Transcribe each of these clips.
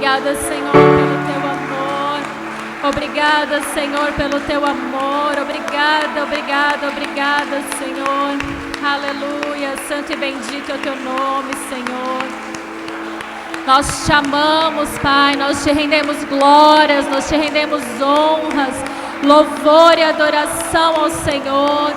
Obrigada, Senhor, pelo teu amor. Obrigada, Senhor, pelo teu amor. Obrigada, obrigada, obrigada, Senhor. Aleluia. Santo e bendito é o teu nome, Senhor. Nós te amamos, Pai. Nós te rendemos glórias, nós te rendemos honras, louvor e adoração ao Senhor,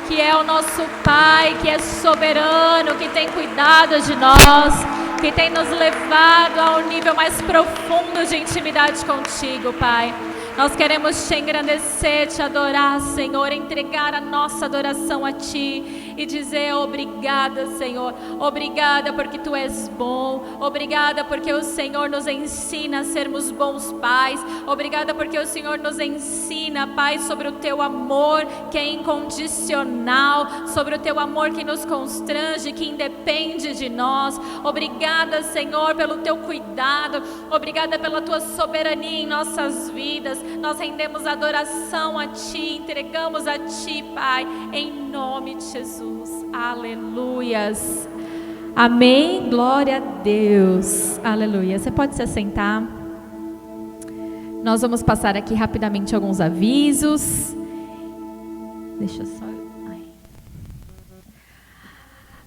que é o nosso Pai, que é soberano, que tem cuidado de nós, que tem nos levado ao nível mais profundo de intimidade contigo, Pai. Nós queremos te engrandecer, te adorar, Senhor, entregar a nossa adoração a Ti e dizer obrigada, Senhor. Obrigada porque Tu és bom. Obrigada porque o Senhor nos ensina a sermos bons pais. Obrigada porque o Senhor nos ensina, Pai, sobre o Teu amor que é incondicional, sobre o Teu amor que nos constrange, que independe de nós. Obrigada, Senhor, pelo Teu cuidado. Obrigada pela Tua soberania em nossas vidas. Nós rendemos adoração a Ti, entregamos a Ti, Pai, em nome de Jesus. Aleluias. Amém. Glória a Deus. Aleluia. Você pode se assentar. Nós vamos passar aqui rapidamente alguns avisos. Deixa eu só...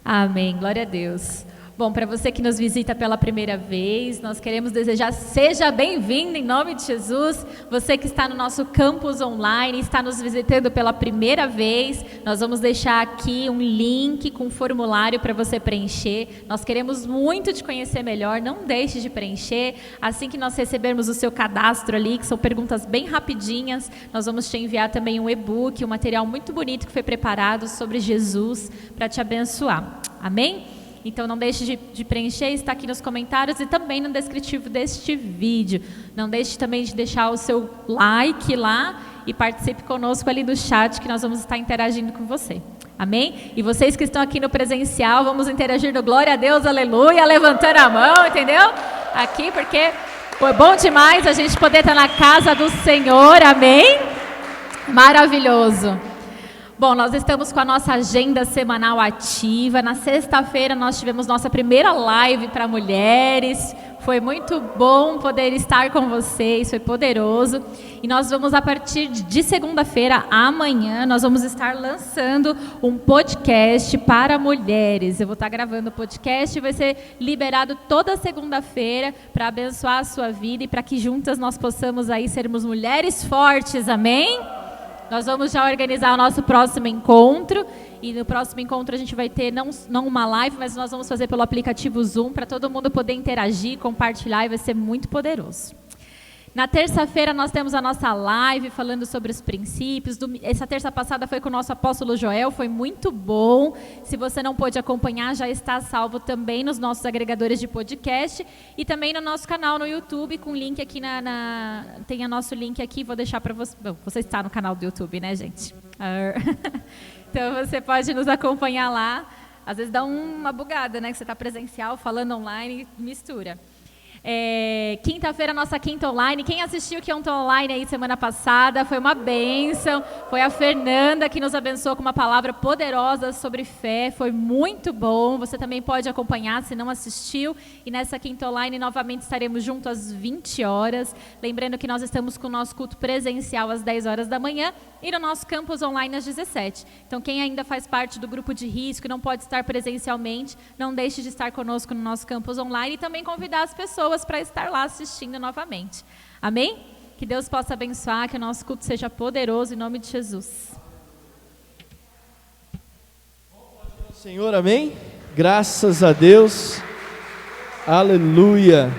Amém. Glória a Deus. Bom, para você que nos visita pela primeira vez, nós queremos desejar, seja bem-vindo em nome de Jesus. Você que está no nosso campus online, está nos visitando pela primeira vez, nós vamos deixar aqui um link com um formulário para você preencher. Nós queremos muito te conhecer melhor, não deixe de preencher. Assim que nós recebermos o seu cadastro ali, que são perguntas bem rapidinhas, nós vamos te enviar também um e-book, um material muito bonito que foi preparado sobre Jesus para te abençoar. Amém? Então não deixe de preencher, está aqui nos comentários e também no descritivo deste vídeo. Não deixe também de deixar o seu like lá e participe conosco ali do chat, que nós vamos estar interagindo com você. Amém? E vocês que estão aqui no presencial, vamos interagir no glória a Deus, aleluia, levantando a mão, entendeu? Aqui, porque foi bom demais a gente poder estar na casa do Senhor, amém? Maravilhoso. Bom, nós estamos com a nossa agenda semanal ativa. Na sexta-feira nós tivemos nossa primeira live para mulheres. Foi muito bom poder estar com vocês, foi poderoso. E nós vamos, a partir de segunda-feira, amanhã, nós vamos estar lançando um podcast para mulheres. Eu vou estar gravando o podcast e vai ser liberado toda segunda-feira para abençoar a sua vida e para que juntas nós possamos aí sermos mulheres fortes, amém? Nós vamos já organizar o nosso próximo encontro, e no próximo encontro a gente vai ter não uma live, mas nós vamos fazer pelo aplicativo Zoom, para todo mundo poder interagir, compartilhar, e vai ser muito poderoso. Na terça-feira nós temos a nossa live falando sobre os princípios. Essa terça passada foi com o nosso apóstolo Joel, foi muito bom. Se você não pôde acompanhar, já está salvo também nos nossos agregadores de podcast e também no nosso canal no YouTube, com link aqui tem o nosso link aqui, vou deixar para você. Bom, você está no canal do YouTube, né, gente? Então você pode nos acompanhar lá. Às vezes dá uma bugada, né, que você está presencial, falando online, mistura. Quinta-feira, nossa quinta online. Quem assistiu o quinta online aí semana passada, foi uma bênção. Foi a Fernanda que nos abençoou com uma palavra poderosa sobre fé. Foi muito bom. Você também pode acompanhar se não assistiu. E nessa quinta online novamente estaremos juntos às 20 horas. Lembrando que nós estamos com o nosso culto presencial às 10 horas da manhã e no nosso campus online às 17. Então quem ainda faz parte do grupo de risco e não pode estar presencialmente, não deixe de estar conosco no nosso campus online e também convidar as pessoas para estar lá assistindo novamente. Amém? Que Deus possa abençoar, que o nosso culto seja poderoso em nome de Jesus. Senhor, amém? Graças a Deus. Aleluia.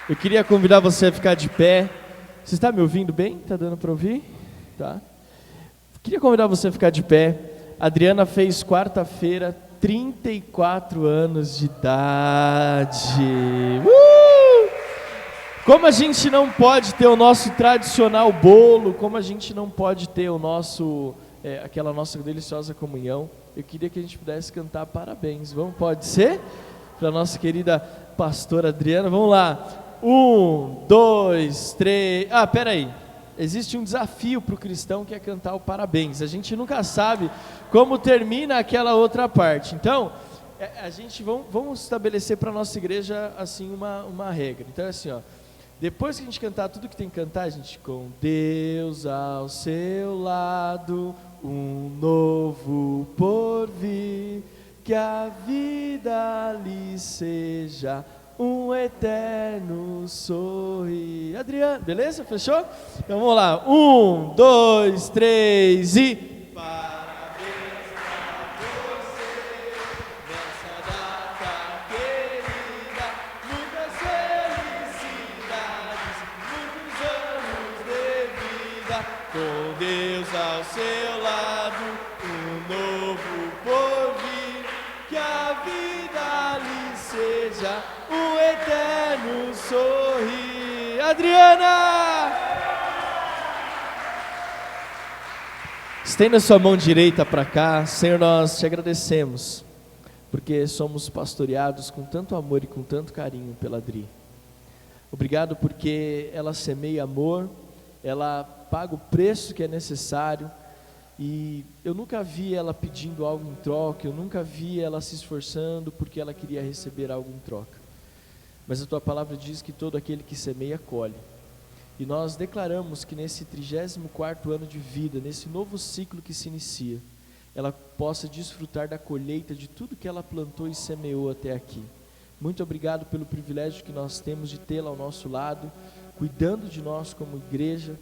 Eu queria convidar você a ficar de pé. Você está me ouvindo bem? Está dando para ouvir? Tá. Queria convidar você a ficar de pé. A Adriana fez quarta-feira 34 anos de idade. Como a gente não pode ter o nosso tradicional bolo, como a gente não pode ter o nosso, aquela nossa deliciosa comunhão, eu queria que a gente pudesse cantar parabéns. Pode ser? Para a nossa querida pastora Adriana. Vamos lá. 1, 2, 3. Peraí. Existe um desafio para o cristão que é cantar o parabéns. A gente nunca sabe como termina aquela outra parte. Então, a gente vamos estabelecer para a nossa igreja assim uma regra. Então é assim, ó, depois que a gente cantar tudo que tem que cantar, a gente com Deus ao seu lado, um novo porvir, que a vida lhe seja um eterno sorrir. Adriano, beleza? Fechou? Então vamos lá. 1, 2, 3 e... Parabéns pra você, nessa data querida, muitas felicidades, muitos anos de vida, com Deus ao seu lado, um novo porvir, que a vida lhe seja um eterno sorrir. Adriana! Estenda sua mão direita para cá. Senhor, nós te agradecemos, porque somos pastoreados com tanto amor e com tanto carinho pela Adri. Obrigado porque ela semeia amor, ela paga o preço que é necessário, e eu nunca vi ela pedindo algo em troca, eu nunca vi ela se esforçando porque ela queria receber algo em troca. Mas a tua palavra diz que todo aquele que semeia colhe. E nós declaramos que nesse 34º ano de vida, nesse novo ciclo que se inicia, ela possa desfrutar da colheita de tudo que ela plantou e semeou até aqui. Muito obrigado pelo privilégio que nós temos de tê-la ao nosso lado, cuidando de nós como igreja.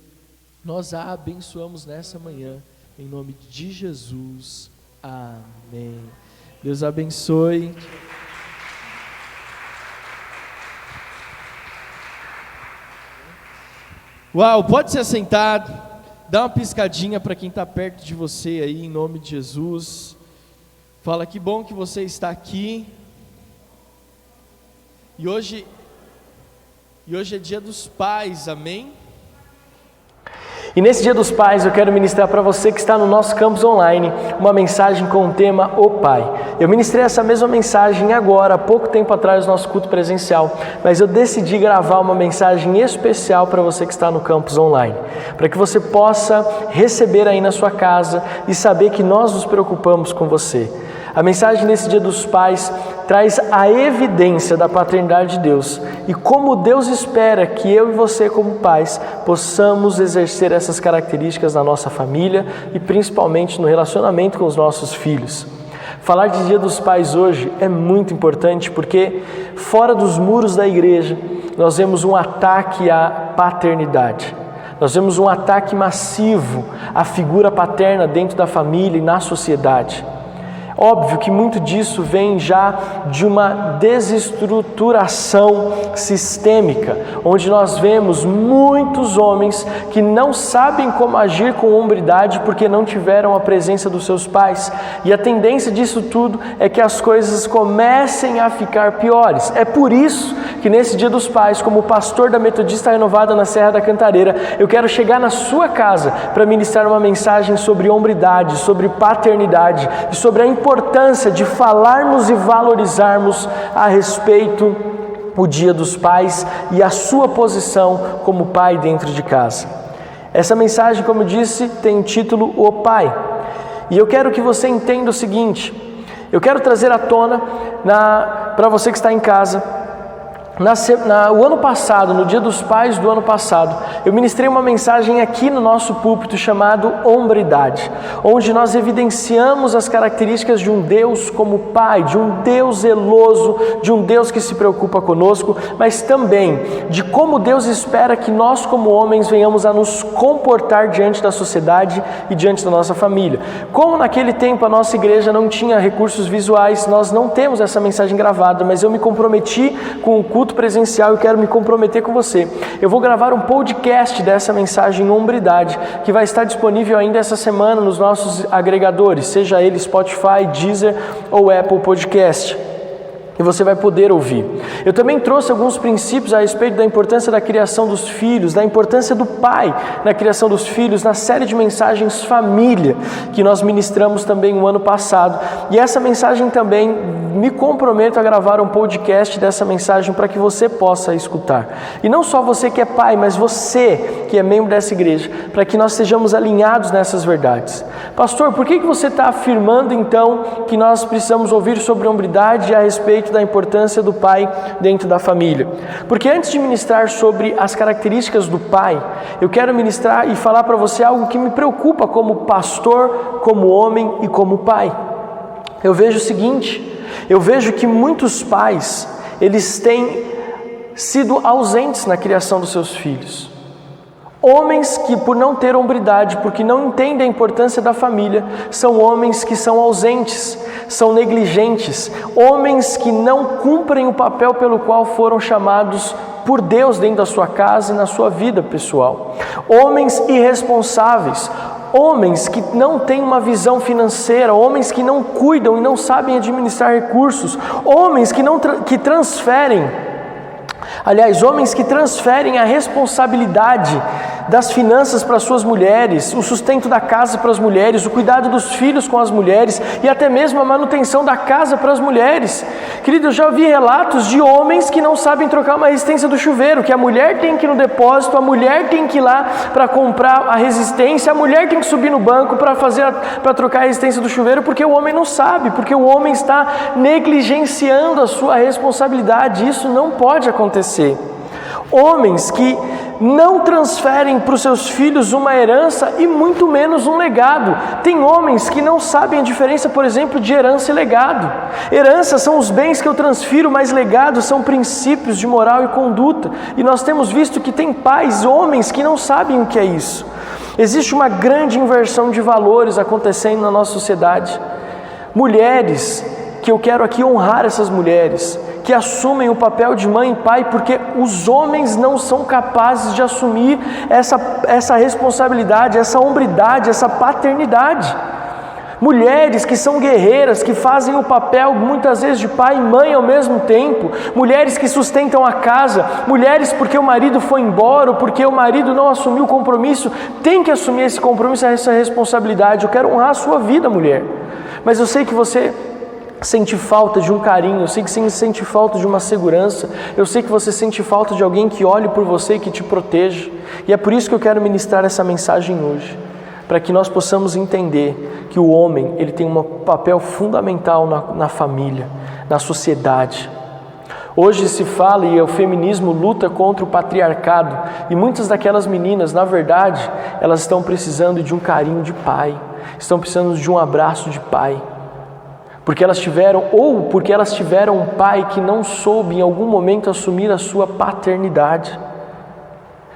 Nós a abençoamos nessa manhã, em nome de Jesus. Amém. Deus abençoe. Uau, pode se assentar, dá uma piscadinha para quem está perto de você aí, em nome de Jesus. Fala, que bom que você está aqui. E hoje é dia dos pais, amém? E nesse Dia dos Pais eu quero ministrar para você que está no nosso campus online uma mensagem com o tema O Pai. Eu ministrei essa mesma mensagem agora, há pouco tempo atrás, no nosso culto presencial, mas eu decidi gravar uma mensagem especial para você que está no campus online, para que você possa receber aí na sua casa e saber que nós nos preocupamos com você. A mensagem nesse Dia dos Pais traz a evidência da paternidade de Deus e como Deus espera que eu e você, como pais, possamos exercer essas características na nossa família e principalmente no relacionamento com os nossos filhos. Falar de Dia dos Pais hoje é muito importante porque fora dos muros da igreja nós vemos um ataque à paternidade. Nós vemos um ataque massivo à figura paterna dentro da família e na sociedade. Óbvio que muito disso vem já de uma desestruturação sistêmica, onde nós vemos muitos homens que não sabem como agir com hombridade porque não tiveram a presença dos seus pais. E a tendência disso tudo é que as coisas comecem a ficar piores. É por isso que nesse Dia dos Pais, como pastor da Metodista Renovada na Serra da Cantareira, eu quero chegar na sua casa para ministrar uma mensagem sobre hombridade, sobre paternidade e sobre a importância de falarmos e valorizarmos a respeito o Dia dos Pais e a sua posição como pai dentro de casa. Essa mensagem, como eu disse, tem o título O Pai. E eu quero que você entenda o seguinte, eu quero trazer à tona para você que está em casa. O ano passado, no Dia dos Pais do ano passado, eu ministrei uma mensagem aqui no nosso púlpito chamado Hombridade, onde nós evidenciamos as características de um Deus como Pai, de um Deus zeloso, de um Deus que se preocupa conosco, mas também de como Deus espera que nós como homens venhamos a nos comportar diante da sociedade e diante da nossa família. Como naquele tempo a nossa igreja não tinha recursos visuais, nós não temos essa mensagem gravada, mas eu me comprometi com o culto presencial e quero me comprometer com você. Eu vou gravar um podcast dessa mensagem Hombridade, que vai estar disponível ainda essa semana nos nossos agregadores, seja ele Spotify, Deezer ou Apple Podcast. e você vai poder ouvir. Eu também trouxe alguns princípios a respeito da importância da criação dos filhos, da importância do pai na criação dos filhos, na série de mensagens Família, que nós ministramos também no ano passado. E essa mensagem também, me comprometo a gravar um podcast dessa mensagem para que você possa escutar. E não só você que é pai, mas você que é membro dessa igreja, para que nós estejamos alinhados nessas verdades. Pastor, por que você está afirmando então que nós precisamos ouvir sobre hombridade a respeito da importância do pai dentro da família? Porque antes de ministrar sobre as características do pai, eu quero ministrar e falar para você algo que me preocupa como pastor, como homem e como pai. Eu vejo o seguinte, eu vejo que muitos pais, eles têm sido ausentes na criação dos seus filhos. Homens que, por não ter hombridade, porque não entendem a importância da família, são homens que são ausentes, são negligentes, homens que não cumprem o papel pelo qual foram chamados por Deus dentro da sua casa e na sua vida pessoal. Homens irresponsáveis, homens que não têm uma visão financeira, homens que não cuidam e não sabem administrar recursos, homens que transferem a responsabilidade das finanças para suas mulheres, o sustento da casa para as mulheres, o cuidado dos filhos com as mulheres e até mesmo a manutenção da casa para as mulheres. Querido, eu já vi relatos de homens que não sabem trocar uma resistência do chuveiro, que a mulher tem que ir no depósito, a mulher tem que ir lá para comprar a resistência, a mulher tem que subir no banco para trocar a resistência do chuveiro, porque o homem não sabe, porque o homem está negligenciando a sua responsabilidade. Isso não pode acontecer. Homens que não transferem para os seus filhos uma herança e muito menos um legado. Tem homens que não sabem a diferença, por exemplo, de herança e legado. Herança são os bens que eu transfiro, mas legado são princípios de moral e conduta. E nós temos visto que tem pais, homens, que não sabem o que é isso. Existe uma grande inversão de valores acontecendo na nossa sociedade. Mulheres, que eu quero aqui honrar essas mulheres, que assumem o papel de mãe e pai, porque os homens não são capazes de assumir essa responsabilidade, essa hombridade, essa paternidade. Mulheres que são guerreiras, que fazem o papel muitas vezes de pai e mãe ao mesmo tempo, mulheres que sustentam a casa, mulheres porque o marido foi embora ou porque o marido não assumiu o compromisso, tem que assumir esse compromisso, essa responsabilidade. Eu quero honrar a sua vida, mulher, mas eu sei que você sente falta de um carinho, eu sei que você sente falta de uma segurança, eu sei que você sente falta de alguém que olhe por você e que te proteja, e é por isso que eu quero ministrar essa mensagem hoje, para que nós possamos entender que o homem, ele tem um papel fundamental na família, na sociedade. Hoje se fala e o feminismo luta contra o patriarcado, e muitas daquelas meninas, na verdade, elas estão precisando de um carinho de pai, estão precisando de um abraço de pai, porque elas tiveram um pai que não soube em algum momento assumir a sua paternidade.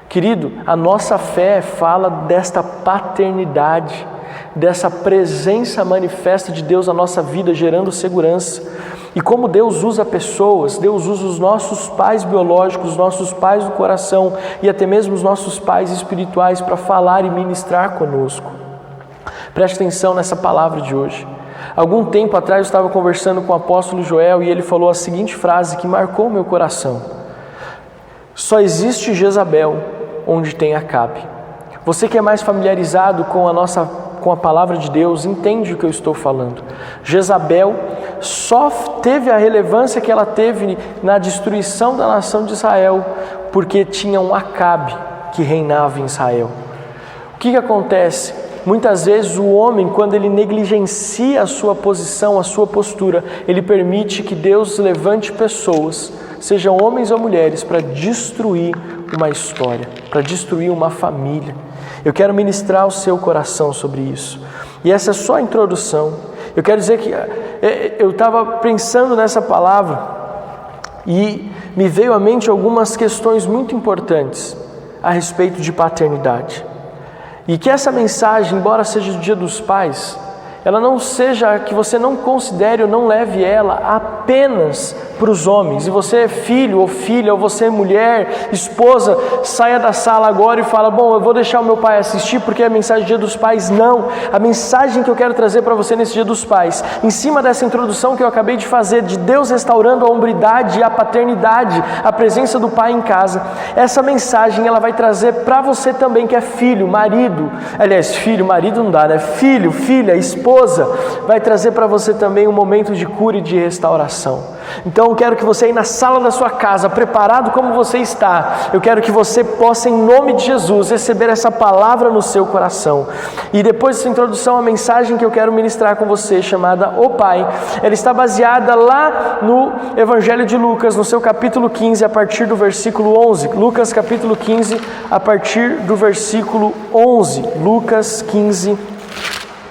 Querido, a nossa fé fala desta paternidade, dessa presença manifesta de Deus na nossa vida, gerando segurança. E como Deus usa pessoas, Deus usa os nossos pais biológicos, os nossos pais do coração e até mesmo os nossos pais espirituais para falar e ministrar conosco. Preste atenção nessa palavra de hoje. Algum tempo atrás eu estava conversando com o apóstolo Joel e ele falou a seguinte frase que marcou o meu coração: só existe Jezabel onde tem Acabe. Você que é mais familiarizado com a palavra de Deus, entende o que eu estou falando. Jezabel só teve a relevância que ela teve na destruição da nação de Israel porque tinha um Acabe que reinava em Israel. O que acontece? Muitas vezes o homem, quando ele negligencia a sua posição, a sua postura, ele permite que Deus levante pessoas, sejam homens ou mulheres, para destruir uma história, para destruir uma família. Eu quero ministrar ao seu coração sobre isso. E essa é só a introdução. Eu quero dizer que eu estava pensando nessa palavra e me veio à mente algumas questões muito importantes a respeito de paternidade. E que essa mensagem, embora seja do Dia dos Pais, ela não seja, que você não considere ou não leve ela apenas para os homens. E você é filho ou filha, ou você é mulher, esposa, saia da sala agora e fala: bom, eu vou deixar o meu pai assistir porque é a mensagem do Dia dos Pais. Não, a mensagem que eu quero trazer para você nesse Dia dos Pais, em cima dessa introdução que eu acabei de fazer, de Deus restaurando a hombridade e a paternidade, a presença do pai em casa, essa mensagem ela vai trazer para você também que é filho, marido, aliás, filho, marido não dá, né? Filho, filha, esposa, vai trazer para você também um momento de cura e de restauração. Então eu quero que você aí na sala da sua casa, preparado como você está, eu quero que você possa, em nome de Jesus, receber essa palavra no seu coração. E depois dessa introdução, a mensagem que eu quero ministrar com você, chamada O Pai, ela está baseada lá no Evangelho de Lucas, no seu capítulo 15, a partir do versículo 11. Lucas capítulo 15, a partir do versículo 11. Lucas 15,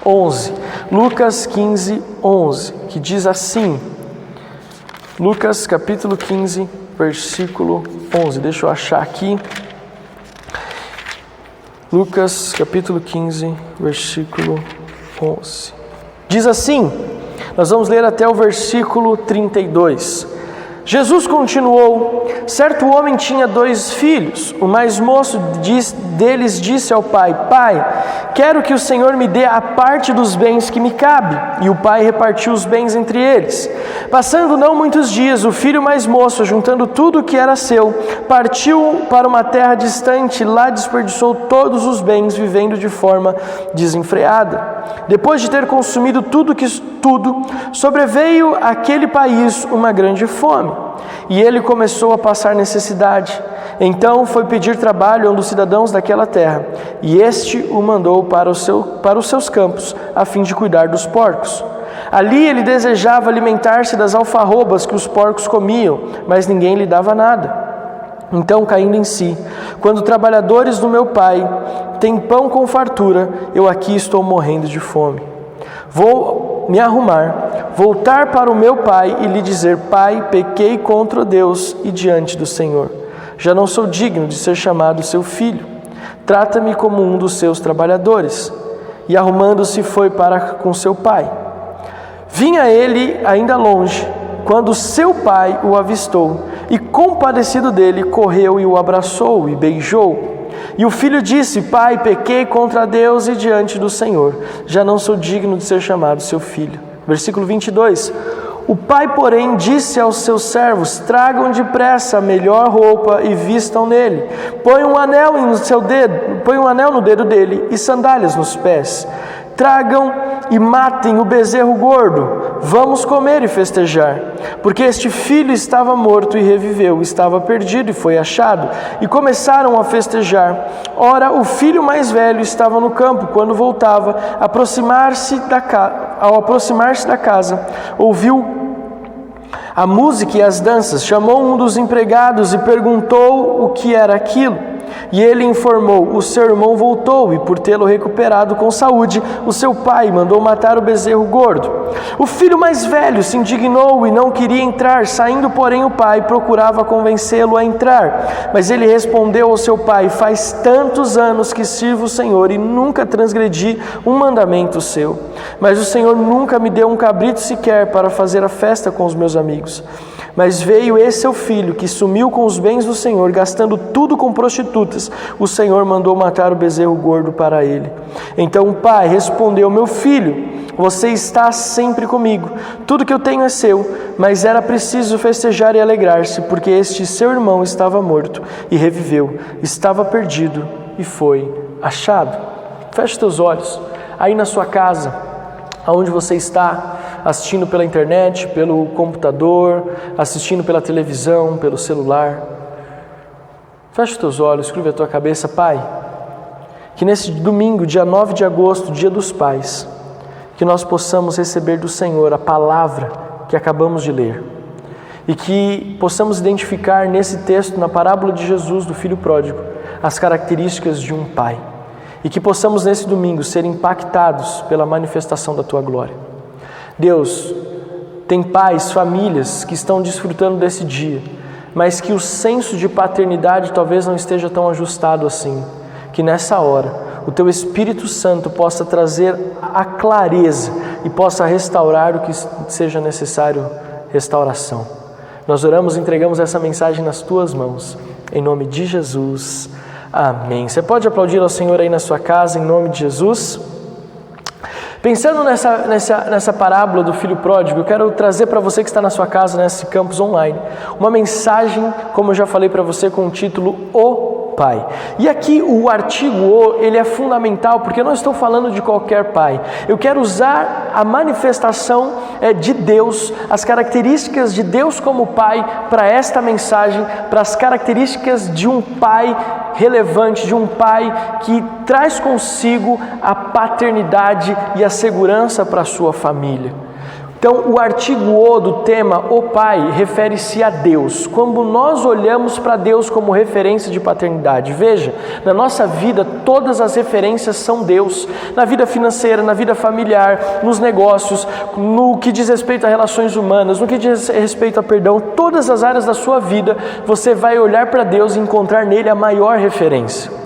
11. Lucas 15, 11, que diz assim... Lucas capítulo 15, versículo 11. Deixa eu achar aqui. Lucas capítulo 15, versículo 11. Diz assim, nós vamos ler até o versículo 32. Jesus continuou: certo homem tinha 2 filhos. O mais moço deles disse ao pai: Pai, quero que o Senhor me dê a parte dos bens que me cabe. E o pai repartiu os bens entre eles. Passando não muitos dias, o filho mais moço, juntando tudo o que era seu, partiu para uma terra distante, lá desperdiçou todos os bens, vivendo de forma desenfreada. Depois de ter consumido tudo, sobreveio àquele país uma grande fome, e ele começou a passar necessidade. Então foi pedir trabalho a um dos cidadãos daquela terra, e este o mandou para os seus campos, a fim de cuidar dos porcos. Ali ele desejava alimentar-se das alfarrobas que os porcos comiam, mas ninguém lhe dava nada. Então, caindo em si: quando trabalhadores do meu pai têm pão com fartura, eu aqui estou morrendo de fome. Vou me arrumar, voltar para o meu pai e lhe dizer: Pai, pequei contra Deus e diante do Senhor. Já não sou digno de ser chamado seu filho. Trata-me como um dos seus trabalhadores. E arrumando-se foi para com seu pai. Vinha ele ainda longe, quando seu pai o avistou, e compadecido dele, correu e o abraçou e beijou. E o filho disse: Pai, pequei contra Deus e diante do Senhor. Já não sou digno de ser chamado seu filho. Versículo 22. O pai, porém, disse aos seus servos: Tragam depressa a melhor roupa e vistam nele. Põe um anel no dedo dele e sandálias nos pés. Tragam e matem o bezerro gordo. Vamos comer e festejar. Porque este filho estava morto e reviveu, estava perdido e foi achado. E começaram a festejar. Ora, o filho mais velho estava no campo. Quando voltava, ao aproximar-se da casa, ouviu a música e as danças. Chamou um dos empregados e perguntou o que era aquilo. E ele informou: o seu irmão voltou, e por tê-lo recuperado com saúde, o seu pai mandou matar o bezerro gordo. O filho mais velho se indignou e não queria entrar. Saindo, porém, o pai procurava convencê-lo a entrar. Mas ele respondeu ao seu pai: Faz tantos anos que sirvo o Senhor e nunca transgredi um mandamento seu. Mas o Senhor nunca me deu um cabrito sequer para fazer a festa com os meus amigos. Mas veio esse seu filho, que sumiu com os bens do Senhor, gastando tudo com prostitutas. O Senhor mandou matar o bezerro gordo para ele. Então o pai respondeu: Meu filho, você está sempre comigo. Tudo que eu tenho é seu. Mas era preciso festejar e alegrar-se, porque este seu irmão estava morto e reviveu. Estava perdido e foi achado. Feche teus olhos. Aí na sua casa, aonde você está, assistindo pela internet, pelo computador, assistindo pela televisão, pelo celular. Feche os teus olhos, curva a tua cabeça. Pai, que nesse domingo, dia 9 de agosto, dia dos pais, que nós possamos receber do Senhor a palavra que acabamos de ler e que possamos identificar nesse texto, na parábola de Jesus, do filho pródigo, as características de um pai e que possamos nesse domingo ser impactados pela manifestação da tua glória. Deus, tem pais, famílias que estão desfrutando desse dia, mas que o senso de paternidade talvez não esteja tão ajustado assim. Que nessa hora o Teu Espírito Santo possa trazer a clareza e possa restaurar o que seja necessário restauração. Nós oramos e entregamos essa mensagem nas Tuas mãos, em nome de Jesus, amém. Você pode aplaudir ao Senhor aí na sua casa, em nome de Jesus? Pensando nessa parábola do filho pródigo, eu quero trazer para você que está na sua casa, nesse campus online, uma mensagem, como eu já falei para você, com o título O Pai. E aqui o artigo O, ele é fundamental, porque eu não estou falando de qualquer pai. Eu quero usar a manifestação de Deus, as características de Deus como Pai, para esta mensagem, para as características de um pai relevante, de um pai que traz consigo a paternidade e a segurança para a sua família. Então, o artigo O do tema O Pai refere-se a Deus, quando nós olhamos para Deus como referência de paternidade. Veja, na nossa vida todas as referências são Deus, na vida financeira, na vida familiar, nos negócios, no que diz respeito a relações humanas, no que diz respeito a perdão, todas as áreas da sua vida você vai olhar para Deus e encontrar nele a maior referência.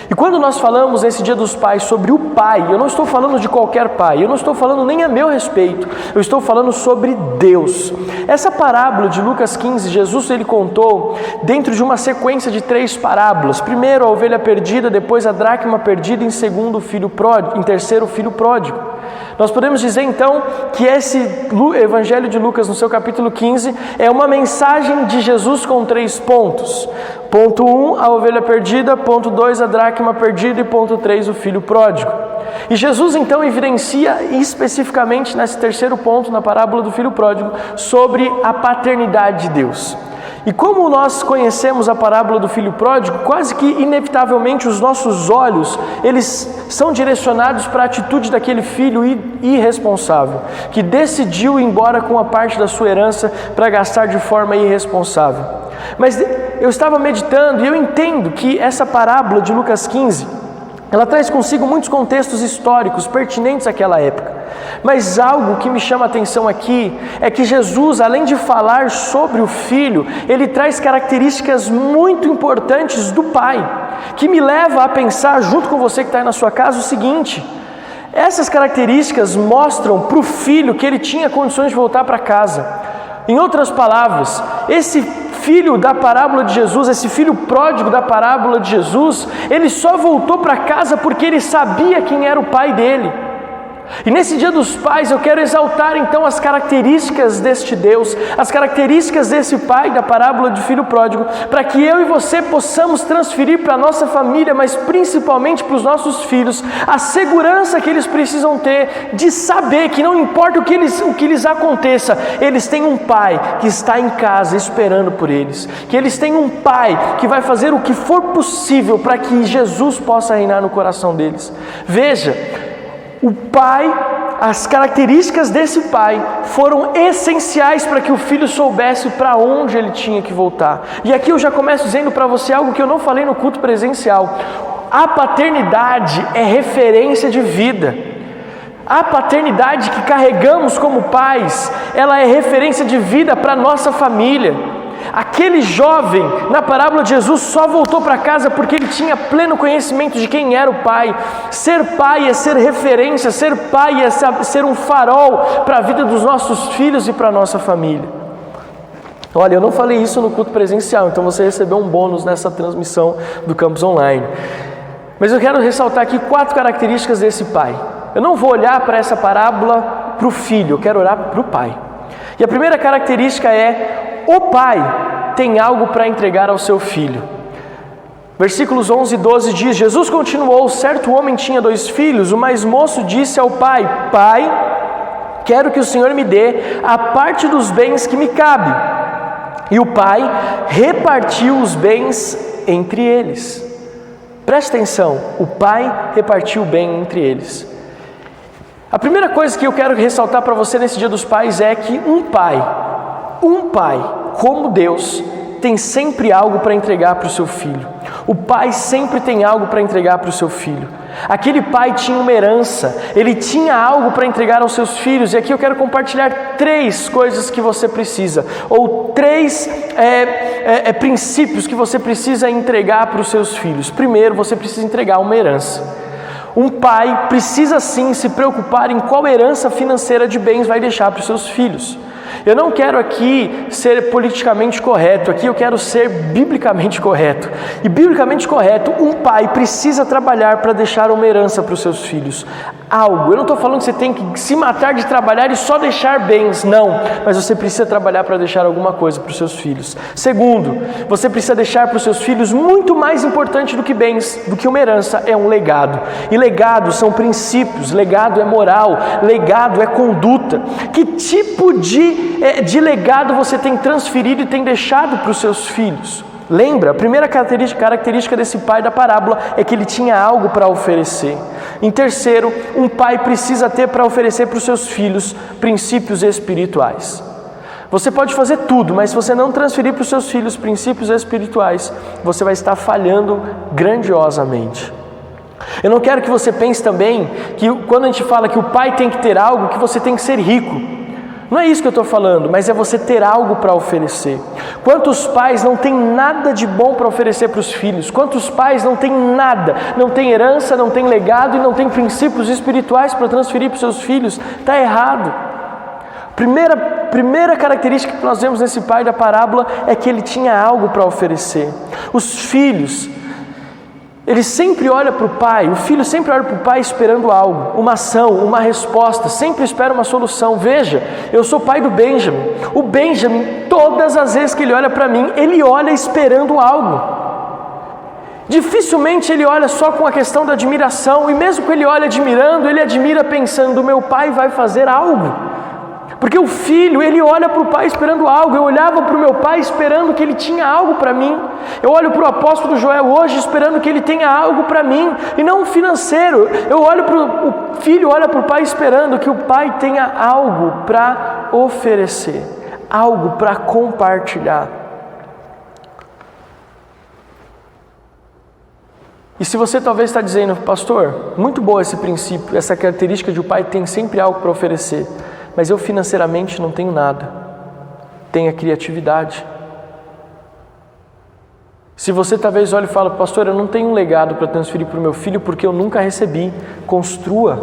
E quando nós falamos nesse Dia dos Pais sobre o Pai, eu não estou falando de qualquer pai, eu não estou falando nem a meu respeito, eu estou falando sobre Deus. Essa parábola de Lucas 15, Jesus ele contou dentro de uma sequência de 3 parábolas. Primeiro a ovelha perdida, depois a dracma perdida, em segundo o filho pródigo, em terceiro o filho pródigo. Nós podemos dizer então que esse Evangelho de Lucas, no seu capítulo 15, é uma mensagem de Jesus com 3 pontos. Ponto 1, a ovelha perdida. Ponto 2, a dracma perdida. E ponto 3, o filho pródigo. E Jesus então evidencia especificamente nesse terceiro ponto, na parábola do filho pródigo, sobre a paternidade de Deus. E como nós conhecemos a parábola do filho pródigo, quase que inevitavelmente os nossos olhos, eles são direcionados para a atitude daquele filho irresponsável, que decidiu ir embora com a parte da sua herança para gastar de forma irresponsável. Mas eu estava meditando e eu entendo que essa parábola de Lucas 15, ela traz consigo muitos contextos históricos pertinentes àquela época. Mas algo que me chama a atenção aqui é que Jesus, além de falar sobre o filho, ele traz características muito importantes do pai, que me leva a pensar, junto com você que está aí na sua casa, o seguinte: essas características mostram para o filho que ele tinha condições de voltar para casa. Em outras palavras, esse filho da parábola de Jesus, esse filho pródigo da parábola de Jesus, ele só voltou para casa porque ele sabia quem era o pai dele. E nesse Dia dos Pais eu quero exaltar então as características deste Deus, as características desse pai da parábola de filho pródigo, para que eu e você possamos transferir para a nossa família, mas principalmente para os nossos filhos, a segurança que eles precisam ter de saber que não importa o que lhes aconteça, eles têm um pai que está em casa esperando por eles, que eles têm um pai que vai fazer o que for possível para que Jesus possa reinar no coração deles. Veja, o pai, as características desse pai foram essenciais para que o filho soubesse para onde ele tinha que voltar. E aqui eu já começo dizendo para você algo que eu não falei no culto presencial. A paternidade é referência de vida. A paternidade que carregamos como pais, ela é referência de vida para a nossa família. Aquele jovem na parábola de Jesus só voltou para casa porque ele tinha pleno conhecimento de quem era o pai. Ser pai é ser referência, ser pai é ser um farol para a vida dos nossos filhos e para a nossa família. Olha, eu não falei isso no culto presencial, então você recebeu um bônus nessa transmissão do campus online. Mas eu quero ressaltar aqui 4 características desse pai. Eu não vou olhar para essa parábola para o filho, eu quero olhar para o pai. E a primeira característica é: o pai tem algo para entregar ao seu filho. Versículos 11 e 12 diz: Jesus continuou, certo homem tinha 2 filhos, o mais moço disse ao pai: Pai, quero que o Senhor me dê a parte dos bens que me cabe. E o pai repartiu os bens entre eles. Preste atenção, o pai repartiu o bem entre eles. A primeira coisa que eu quero ressaltar para você nesse Dia dos Pais é que um pai, como Deus, tem sempre algo para entregar para o seu filho. O pai sempre tem algo para entregar para o seu filho. Aquele pai tinha uma herança, ele tinha algo para entregar aos seus filhos. E aqui eu quero compartilhar 3 coisas que você precisa, ou 3 princípios que você precisa entregar para os seus filhos. Primeiro, você precisa entregar uma herança. Um pai precisa sim se preocupar em qual herança financeira de bens vai deixar para os seus filhos. Eu não quero aqui ser politicamente correto, aqui eu quero ser biblicamente correto. E biblicamente correto, um pai precisa trabalhar para deixar uma herança para os seus filhos. Algo, eu não estou falando que você tem que se matar de trabalhar e só deixar bens, não. Mas você precisa trabalhar para deixar alguma coisa para os seus filhos. Segundo, você precisa deixar para os seus filhos muito mais importante do que bens, do que uma herança, é um legado. E legado são princípios, legado é moral, legado é conduta. Que tipo de legado você tem transferido e tem deixado para os seus filhos? Lembra, a primeira característica desse pai da parábola é que ele tinha algo para oferecer. Em terceiro, um pai precisa ter para oferecer para os seus filhos princípios espirituais. Você pode fazer tudo, mas se você não transferir para os seus filhos princípios espirituais, você vai estar falhando grandiosamente. Eu não quero que você pense também que quando a gente fala que o pai tem que ter algo, que você tem que ser rico. Não é isso que eu estou falando, mas é você ter algo para oferecer. Quantos pais não têm nada de bom para oferecer para os filhos? Quantos pais não têm nada? Não tem herança, não tem legado e não tem princípios espirituais para transferir para os seus filhos? Está errado. Primeira característica que nós vemos nesse pai da parábola é que ele tinha algo para oferecer. Os filhos, ele sempre olha para o pai, o filho sempre olha para o pai esperando algo, uma ação, uma resposta, sempre espera uma solução. Veja, eu sou pai do Benjamin. O Benjamin, todas as vezes que ele olha para mim, ele olha esperando algo. Dificilmente ele olha só com a questão da admiração, e mesmo que ele olhe admirando, ele admira pensando, meu pai vai fazer algo. Porque o filho, ele olha para o pai esperando algo. Eu olhava para o meu pai esperando que ele tinha algo para mim. Eu olho para o apóstolo Joel hoje esperando que ele tenha algo para mim, e não financeiro. Eu olho para o filho, olha para o pai esperando que o pai tenha algo para oferecer, algo para compartilhar. E se você talvez está dizendo, pastor, muito bom esse princípio, essa característica de o pai tem sempre algo para oferecer, mas eu financeiramente não tenho nada. Tenha criatividade. Se você talvez olhe e fala, pastor, eu não tenho um legado para transferir para o meu filho porque eu nunca recebi, construa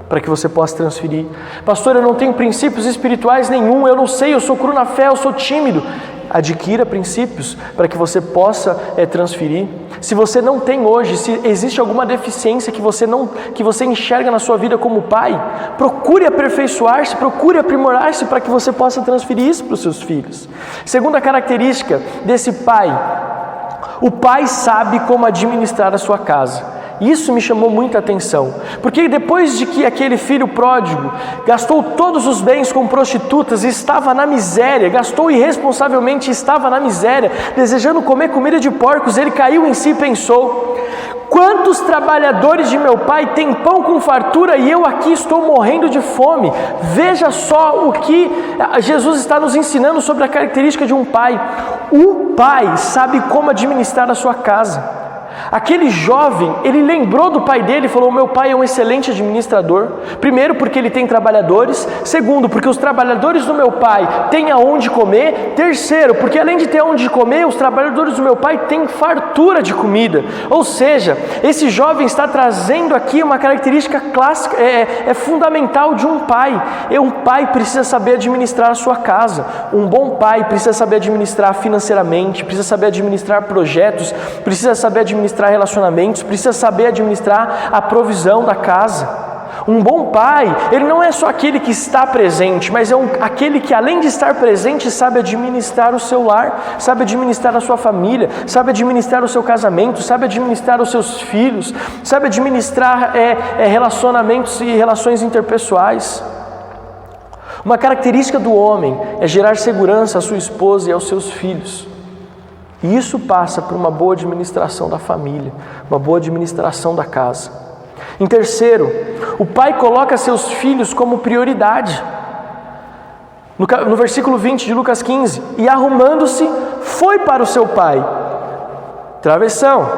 para que você possa transferir. Pastor, eu não tenho princípios espirituais nenhum, eu não sei, eu sou cru na fé, eu sou tímido. Adquira princípios para que você possa transferir. Se você não tem hoje, se existe alguma deficiência que você enxerga na sua vida como pai, procure aperfeiçoar-se, procure aprimorar-se para que você possa transferir isso para os seus filhos. Segunda característica desse pai, o pai sabe como administrar a sua casa. Isso me chamou muita atenção, porque depois de que aquele filho pródigo gastou todos os bens com prostitutas e estava na miséria, gastou irresponsavelmente e estava na miséria, desejando comer comida de porcos, ele caiu em si e pensou, quantos trabalhadores de meu pai têm pão com fartura e eu aqui estou morrendo de fome? Veja só o que Jesus está nos ensinando sobre a característica de um pai. O pai sabe como administrar a sua casa. Aquele jovem, ele lembrou do pai dele e falou, meu pai é um excelente administrador. Primeiro, porque ele tem trabalhadores. Segundo, porque os trabalhadores do meu pai têm aonde comer. Terceiro, porque além de ter aonde comer, os trabalhadores do meu pai têm fartura de comida. Ou seja, esse jovem está trazendo aqui uma característica clássica, fundamental de um pai. Um pai precisa saber administrar a sua casa. Um bom pai precisa saber administrar financeiramente, precisa saber administrar projetos, precisa saber administrar relacionamentos, precisa saber administrar a provisão da casa. Um bom pai, ele não é só aquele que está presente, mas é aquele que além de estar presente, sabe administrar o seu lar, sabe administrar a sua família, sabe administrar o seu casamento, sabe administrar os seus filhos, sabe administrar relacionamentos e relações interpessoais. Uma característica do homem é gerar segurança à sua esposa e aos seus filhos. E isso passa por uma boa administração da família, uma boa administração da casa. Em terceiro, o pai coloca seus filhos como prioridade. No versículo 20 de Lucas 15, e arrumando-se, foi para o seu pai. Travessão.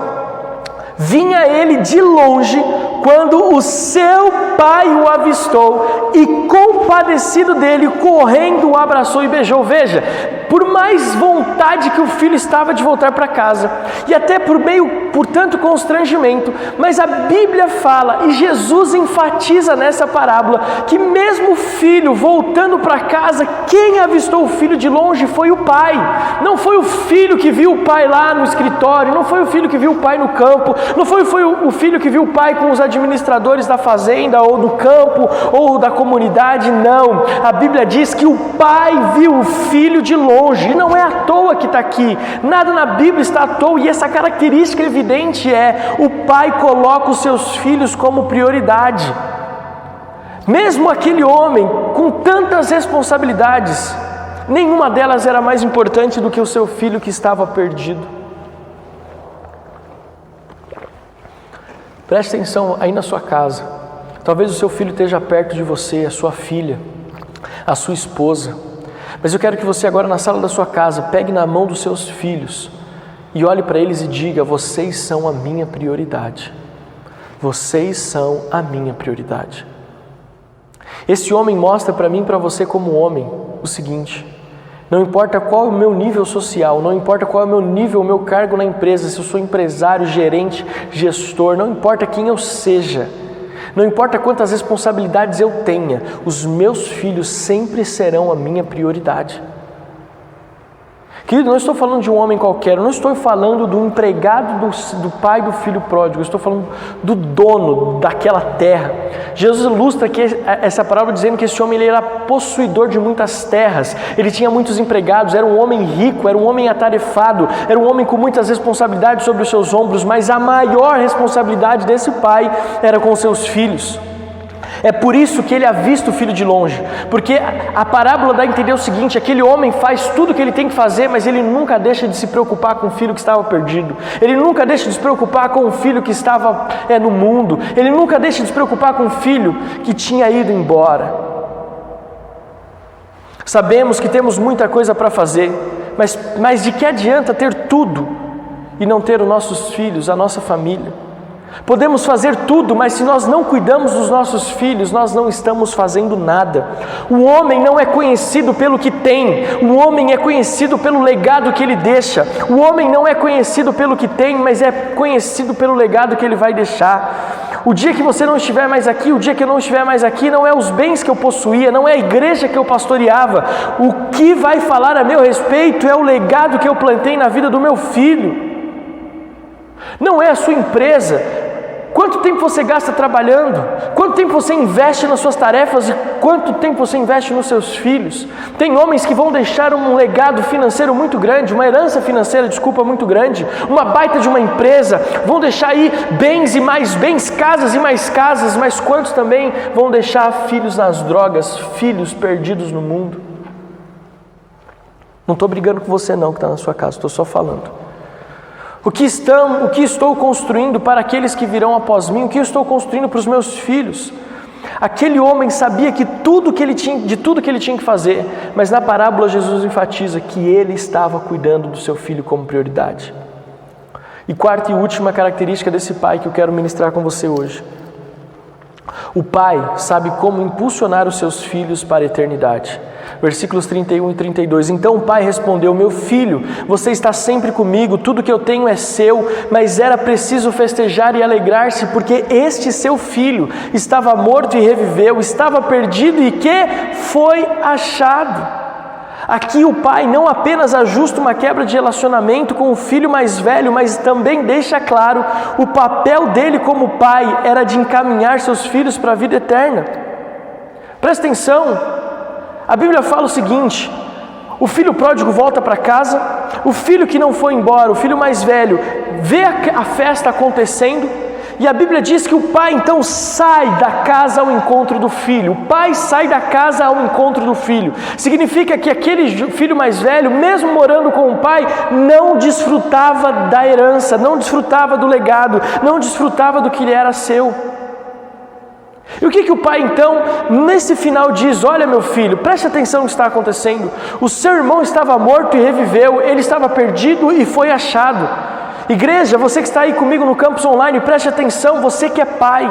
Vinha ele de longe, quando o seu pai o avistou, e compadecido dele, correndo o abraçou e beijou. Veja, por mais vontade que o filho estava de voltar para casa, e até por tanto constrangimento, mas a Bíblia fala, e Jesus enfatiza nessa parábola, que mesmo o filho voltando para casa, quem avistou o filho de longe foi o pai. Não foi o filho que viu o pai lá no escritório, não foi o filho que viu o pai no campo, não foi o filho que viu o pai com os administradores da fazenda, ou do campo, ou da comunidade, não. A Bíblia diz que o pai viu o filho de longe, e não é à toa que está aqui, nada na Bíblia está à toa, e essa característica evidente é, o pai coloca os seus filhos como prioridade. Mesmo aquele homem com tantas responsabilidades, nenhuma delas era mais importante do que o seu filho que estava perdido. Preste atenção aí na sua casa. Talvez o seu filho esteja perto de você, a sua filha, a sua esposa. Mas eu quero que você agora na sala da sua casa, pegue na mão dos seus filhos e olhe para eles e diga: vocês são a minha prioridade. Vocês são a minha prioridade. Esse homem mostra para mim e para você como homem o seguinte: não importa qual é o meu nível social, não importa qual é o meu nível, o meu cargo na empresa, se eu sou empresário, gerente, gestor, não importa quem eu seja, não importa quantas responsabilidades eu tenha, os meus filhos sempre serão a minha prioridade. Querido, não estou falando de um homem qualquer, eu não estou falando do empregado do pai do filho pródigo, eu estou falando do dono daquela terra. Jesus ilustra aqui essa parábola dizendo que esse homem ele era possuidor de muitas terras, ele tinha muitos empregados, era um homem rico, era um homem atarefado, era um homem com muitas responsabilidades sobre os seus ombros, mas a maior responsabilidade desse pai era com os seus filhos. É por isso que ele avista o filho de longe, porque a parábola dá a entender o seguinte: aquele homem faz tudo o que ele tem que fazer, mas ele nunca deixa de se preocupar com o filho que estava perdido, ele nunca deixa de se preocupar com o filho que estava no mundo, ele nunca deixa de se preocupar com o filho que tinha ido embora. Sabemos que temos muita coisa para fazer, mas de que adianta ter tudo e não ter os nossos filhos, a nossa família? Podemos fazer tudo, mas se nós não cuidamos dos nossos filhos, nós não estamos fazendo nada. O homem não é conhecido pelo que tem, o homem é conhecido pelo legado que ele deixa. O homem não é conhecido pelo que tem, mas é conhecido pelo legado que ele vai deixar. O dia que você não estiver mais aqui, o dia que eu não estiver mais aqui, não é os bens que eu possuía, não é a igreja que eu pastoreava. O que vai falar a meu respeito é o legado que eu plantei na vida do meu filho. Não é a sua empresa. Quanto tempo você gasta trabalhando? Quanto tempo você investe nas suas tarefas e quanto tempo você investe nos seus filhos? Tem homens que vão deixar um legado financeiro muito grande, uma herança financeira, muito grande, uma baita de uma empresa, vão deixar aí bens e mais bens, casas e mais casas, mas quantos também vão deixar filhos nas drogas, filhos perdidos no mundo? Não estou brigando com você não que está na sua casa, estou só falando. O que estou construindo para aqueles que virão após mim? O que eu estou construindo para os meus filhos? Aquele homem sabia que de tudo que ele tinha que fazer, mas na parábola Jesus enfatiza que ele estava cuidando do seu filho como prioridade. E quarta e última característica desse pai que eu quero ministrar com você hoje. O pai sabe como impulsionar os seus filhos para a eternidade. Versículos 31 e 32. Então o pai respondeu: meu filho, você está sempre comigo, tudo que eu tenho é seu, mas era preciso festejar e alegrar-se, porque este seu filho estava morto e reviveu, estava perdido e que foi achado. Aqui o pai não apenas ajusta uma quebra de relacionamento com o filho mais velho, mas também deixa claro o papel dele como pai era de encaminhar seus filhos para a vida eterna. Presta atenção. A Bíblia fala o seguinte: o filho pródigo volta para casa, o filho que não foi embora, o filho mais velho, vê a festa acontecendo, e a Bíblia diz que o pai então sai da casa ao encontro do filho. O pai sai da casa ao encontro do filho. Significa que aquele filho mais velho, mesmo morando com o pai, não desfrutava da herança, não desfrutava do legado, não desfrutava do que lhe era seu. E o que o pai então, nesse final diz: olha meu filho, preste atenção no que está acontecendo. O seu irmão estava morto e reviveu, ele estava perdido e foi achado. Igreja, você que está aí comigo no campus online, preste atenção, você que é pai.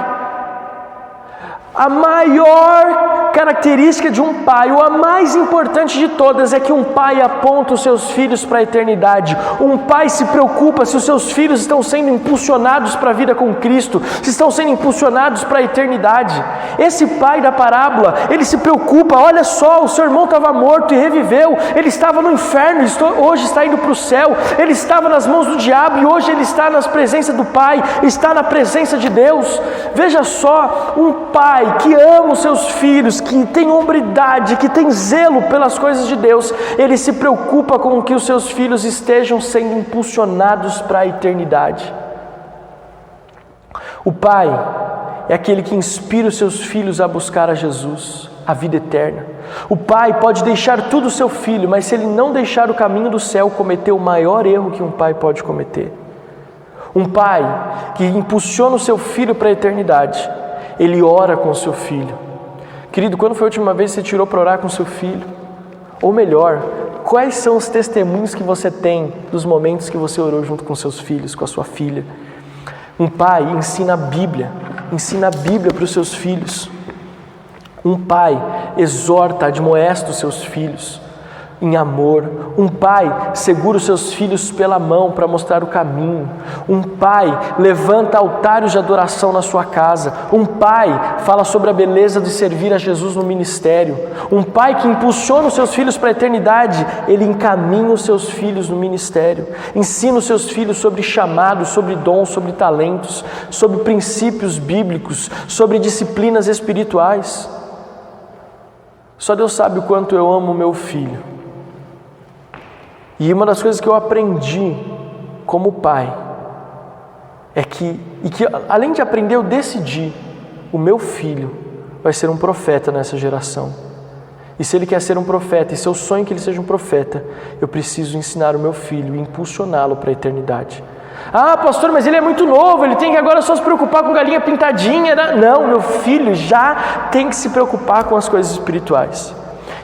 A maior característica de um pai, ou a mais importante de todas, é que um pai aponta os seus filhos para a eternidade. Um pai se preocupa se os seus filhos estão sendo impulsionados para a vida com Cristo, se estão sendo impulsionados para a eternidade. Esse pai da parábola, ele se preocupa, olha só, o seu irmão estava morto e reviveu, ele estava no inferno, hoje está indo para o céu, ele estava nas mãos do diabo e hoje ele está na presença do Pai, está na presença de Deus. Veja só, um pai que ama os seus filhos, que tem hombridade, que tem zelo pelas coisas de Deus, ele se preocupa com que os seus filhos estejam sendo impulsionados para a eternidade. O pai é aquele que inspira os seus filhos a buscar a Jesus, a vida eterna. O pai pode deixar tudo ao seu filho, mas se ele não deixar o caminho do céu, cometeu o maior erro que um pai pode cometer. Um pai que impulsiona o seu filho para a eternidade, ele ora com o seu filho. Querido, quando foi a última vez que você tirou para orar com o seu filho? Ou melhor, quais são os testemunhos que você tem dos momentos que você orou junto com seus filhos, com a sua filha? Um pai ensina a Bíblia para os seus filhos. Um pai exorta, admoesta os seus filhos em amor. Um pai segura os seus filhos pela mão para mostrar o caminho. Um pai levanta altares de adoração na sua casa. Um pai fala sobre a beleza de servir a Jesus no ministério. Um pai que impulsiona os seus filhos para a eternidade, ele encaminha os seus filhos no ministério. Ensina os seus filhos sobre chamados, sobre dons, sobre talentos, sobre princípios bíblicos, sobre disciplinas espirituais. Só Deus sabe o quanto eu amo meu filho. E uma das coisas que eu aprendi como pai é que além de aprender, eu decidi, o meu filho vai ser um profeta nessa geração. E se ele quer ser um profeta, e se eu sonho que ele seja um profeta, eu preciso ensinar o meu filho e impulsioná-lo para a eternidade. Ah, pastor, mas ele é muito novo, ele tem que agora só se preocupar com galinha pintadinha. Não, meu filho já tem que se preocupar com as coisas espirituais.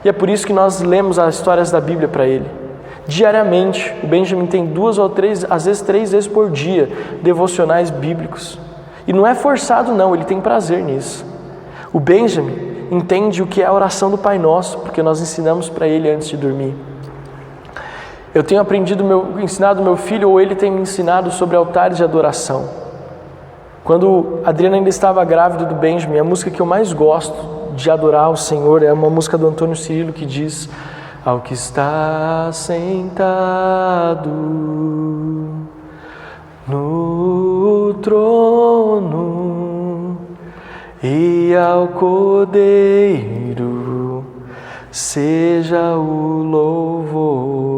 E é por isso que nós lemos as histórias da Bíblia para ele. Diariamente, o Benjamin tem 2 ou 3, às vezes 3 vezes por dia, devocionais bíblicos. E não é forçado não, ele tem prazer nisso. O Benjamin entende o que é a oração do Pai Nosso, porque nós ensinamos para ele antes de dormir. Eu tenho ensinado meu filho, ou ele tem me ensinado sobre altares de adoração. Quando a Adriana ainda estava grávida do Benjamin, a música que eu mais gosto de adorar ao Senhor é uma música do Antônio Cirilo que diz: ao que está sentado no trono e ao Cordeiro seja o louvor.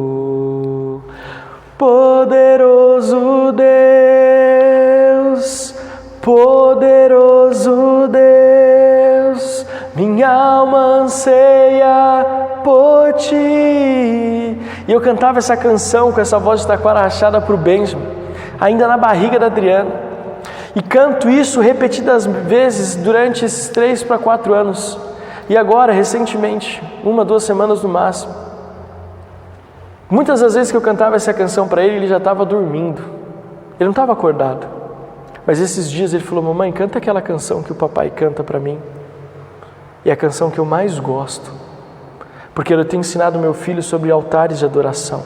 Poderoso Deus, poderoso Deus, minha alma anseia por ti. E eu cantava essa canção com essa voz de taquara rachada para o Benjamin, ainda na barriga da Adriana. E canto isso repetidas vezes durante esses 3 para 4 anos. E agora, recentemente, 1, 2 semanas no máximo, muitas das vezes que eu cantava essa canção para ele, ele já estava dormindo. Ele não estava acordado. Mas esses dias ele falou: mamãe, canta aquela canção que o papai canta para mim. E é a canção que eu mais gosto. Porque eu tenho ensinado meu filho sobre altares de adoração.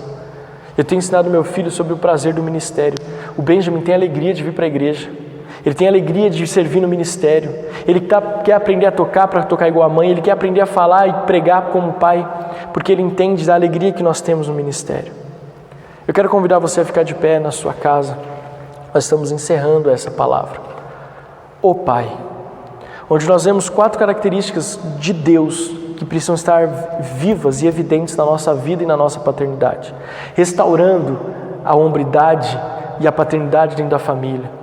Eu tenho ensinado meu filho sobre o prazer do ministério. O Benjamin tem alegria de vir para a igreja. Ele tem alegria de servir no ministério. Ele quer aprender a tocar para tocar igual a mãe. Ele quer aprender a falar e pregar como pai, porque ele entende da alegria que nós temos no ministério. Eu quero convidar você a ficar de pé na sua casa. Nós estamos encerrando essa palavra. O Pai, onde nós vemos 4 características de Deus que precisam estar vivas e evidentes na nossa vida e na nossa paternidade, restaurando a hombridade e a paternidade dentro da família.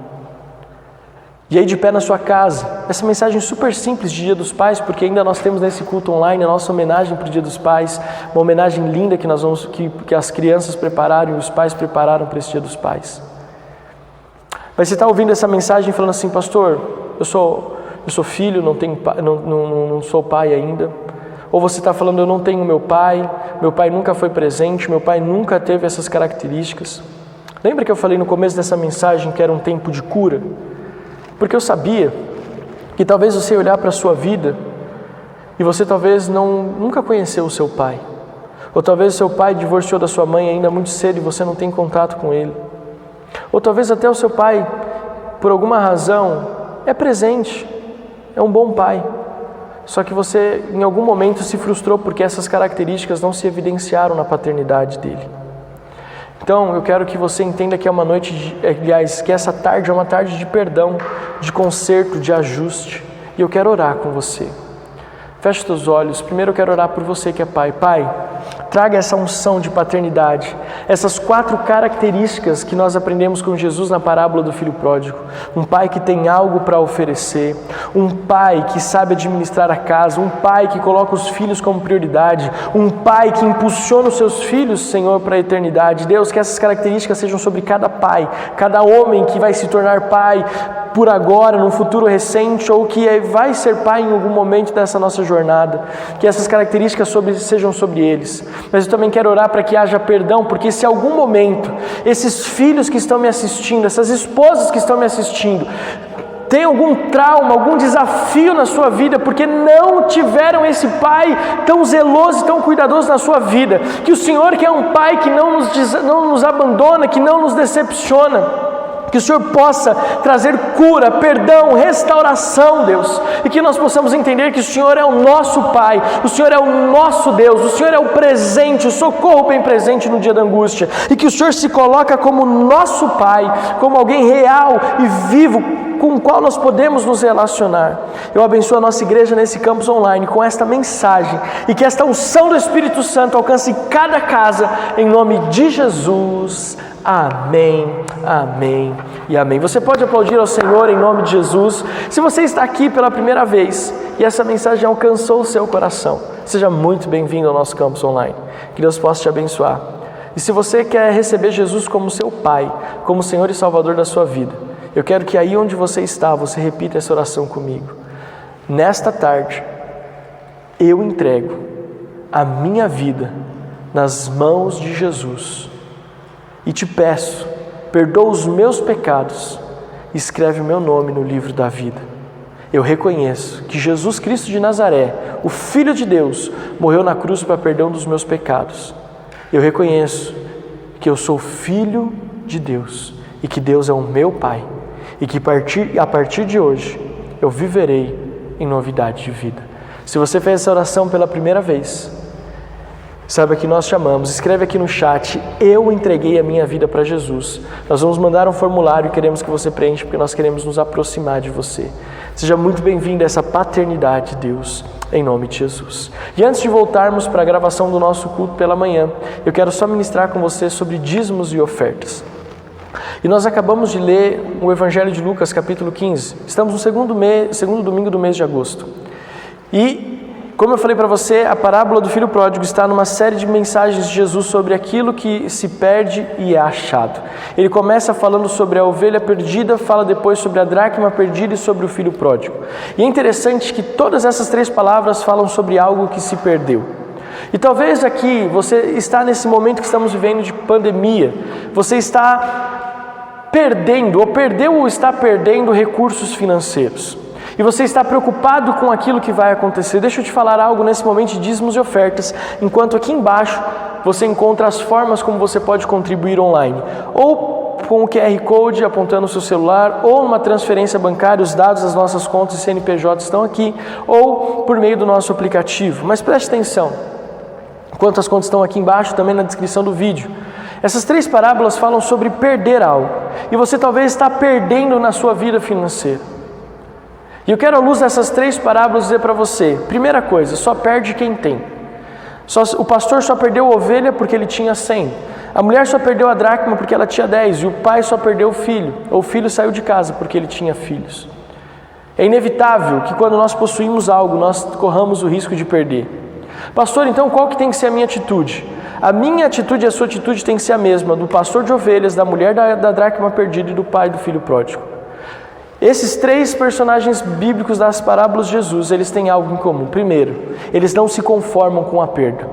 E aí, de pé na sua casa, essa mensagem super simples de Dia dos Pais, porque ainda nós temos nesse culto online a nossa homenagem para o Dia dos Pais, uma homenagem linda que que as crianças prepararam e os pais prepararam para esse Dia dos Pais. Mas você está ouvindo essa mensagem falando assim: pastor, eu sou filho, não sou pai ainda. Ou você está falando: eu não tenho meu pai nunca foi presente, meu pai nunca teve essas características. Lembra que eu falei no começo dessa mensagem que era um tempo de cura? Porque eu sabia Que talvez você olhar para a sua vida e você talvez nunca conheceu o seu pai. Ou talvez o seu pai divorciou da sua mãe ainda muito cedo e você não tem contato com ele. Ou talvez até o seu pai, por alguma razão, é presente, é um bom pai. Só que você em algum momento se frustrou porque essas características não se evidenciaram na paternidade dele. Então, eu quero que você entenda que é uma noite, que essa tarde é uma tarde de perdão, de conserto, de ajuste. E eu quero orar com você. Feche os teus olhos. Primeiro eu quero orar por você que é pai. Pai, traga essa unção de paternidade, essas 4 características que nós aprendemos com Jesus na parábola do filho pródigo. Um pai que tem algo para oferecer, um pai que sabe administrar a casa, um pai que coloca os filhos como prioridade, um pai que impulsiona os seus filhos, Senhor, para a eternidade. Deus, que essas características sejam sobre cada pai, cada homem que vai se tornar pai por agora, num futuro recente, ou que vai ser pai em algum momento dessa nossa jornada. Que essas características sejam sobre eles. Mas eu também quero orar para que haja perdão, porque se em algum momento esses filhos que estão me assistindo, essas esposas que estão me assistindo, tem algum trauma, algum desafio na sua vida, porque não tiveram esse pai tão zeloso e tão cuidadoso na sua vida, que o Senhor, que é um pai que não nos abandona, que não nos decepciona, que o Senhor possa trazer cura, perdão, restauração, Deus, e que nós possamos entender que o Senhor é o nosso Pai, o Senhor é o nosso Deus, o Senhor é o presente, o socorro bem presente no dia da angústia, e que o Senhor se coloca como nosso Pai, como alguém real e vivo, com o qual nós podemos nos relacionar. Eu abençoo a nossa igreja nesse campus online com esta mensagem, e que esta unção do Espírito Santo alcance cada casa, em nome de Jesus. Amém, amém e amém. Você pode aplaudir ao Senhor em nome de Jesus. Se você está aqui pela primeira vez e essa mensagem alcançou o seu coração, seja muito bem-vindo ao nosso campus online. Que Deus possa te abençoar. E se você quer receber Jesus como seu Pai, como Senhor e Salvador da sua vida, eu quero que aí onde você está, você repita essa oração comigo. Nesta tarde, eu entrego a minha vida nas mãos de Jesus e te peço, perdoa os meus pecados e escreve o meu nome no livro da vida. Eu reconheço que Jesus Cristo de Nazaré, o Filho de Deus, morreu na cruz para perdão dos meus pecados. Eu reconheço que eu sou filho de Deus e que Deus é o meu Pai e que a partir de hoje eu viverei em novidade de vida. Se você fez essa oração pela primeira vez, saiba que nós te amamos. Escreve aqui no chat: eu entreguei a minha vida para Jesus. Nós vamos mandar um formulário e queremos que você preencha, porque nós queremos nos aproximar de você. Seja muito bem-vindo a essa paternidade de Deus, em nome de Jesus. E antes de voltarmos para a gravação do nosso culto pela manhã, eu quero só ministrar com você sobre dízimos e ofertas. E nós acabamos de ler o Evangelho de Lucas, capítulo 15. Estamos no segundo domingo do mês de agosto. E como eu falei para você, a parábola do filho pródigo está numa série de mensagens de Jesus sobre aquilo que se perde e é achado. Ele começa falando sobre a ovelha perdida, fala depois sobre a dracma perdida e sobre o filho pródigo. E é interessante que todas essas 3 palavras falam sobre algo que se perdeu. E talvez aqui você está nesse momento que estamos vivendo de pandemia, você está perdendo ou perdeu ou está perdendo recursos financeiros. E você está preocupado com aquilo que vai acontecer. Deixa eu te falar algo nesse momento de dízimos e ofertas, enquanto aqui embaixo você encontra as formas como você pode contribuir online. Ou com o QR Code apontando o seu celular, ou uma transferência bancária, os dados das nossas contas CNPJ estão aqui, ou por meio do nosso aplicativo. Mas preste atenção, enquanto as contas estão aqui embaixo, também na descrição do vídeo. Essas 3 parábolas falam sobre perder algo. E você talvez está perdendo na sua vida financeira. E eu quero, à luz dessas 3 parábolas, dizer para você: primeira coisa, só perde quem tem. O pastor só perdeu a ovelha porque ele tinha 100. A mulher só perdeu a dracma porque ela tinha 10. E o pai só perdeu o filho. Ou o filho saiu de casa porque ele tinha filhos. É inevitável que quando nós possuímos algo, nós corramos o risco de perder. Pastor, então qual que tem que ser a minha atitude? A minha atitude e a sua atitude tem que ser a mesma, do pastor de ovelhas, da mulher da dracma perdida e do pai do filho pródigo. Esses 3 personagens bíblicos das parábolas de Jesus, eles têm algo em comum. Primeiro, eles não se conformam com a perda.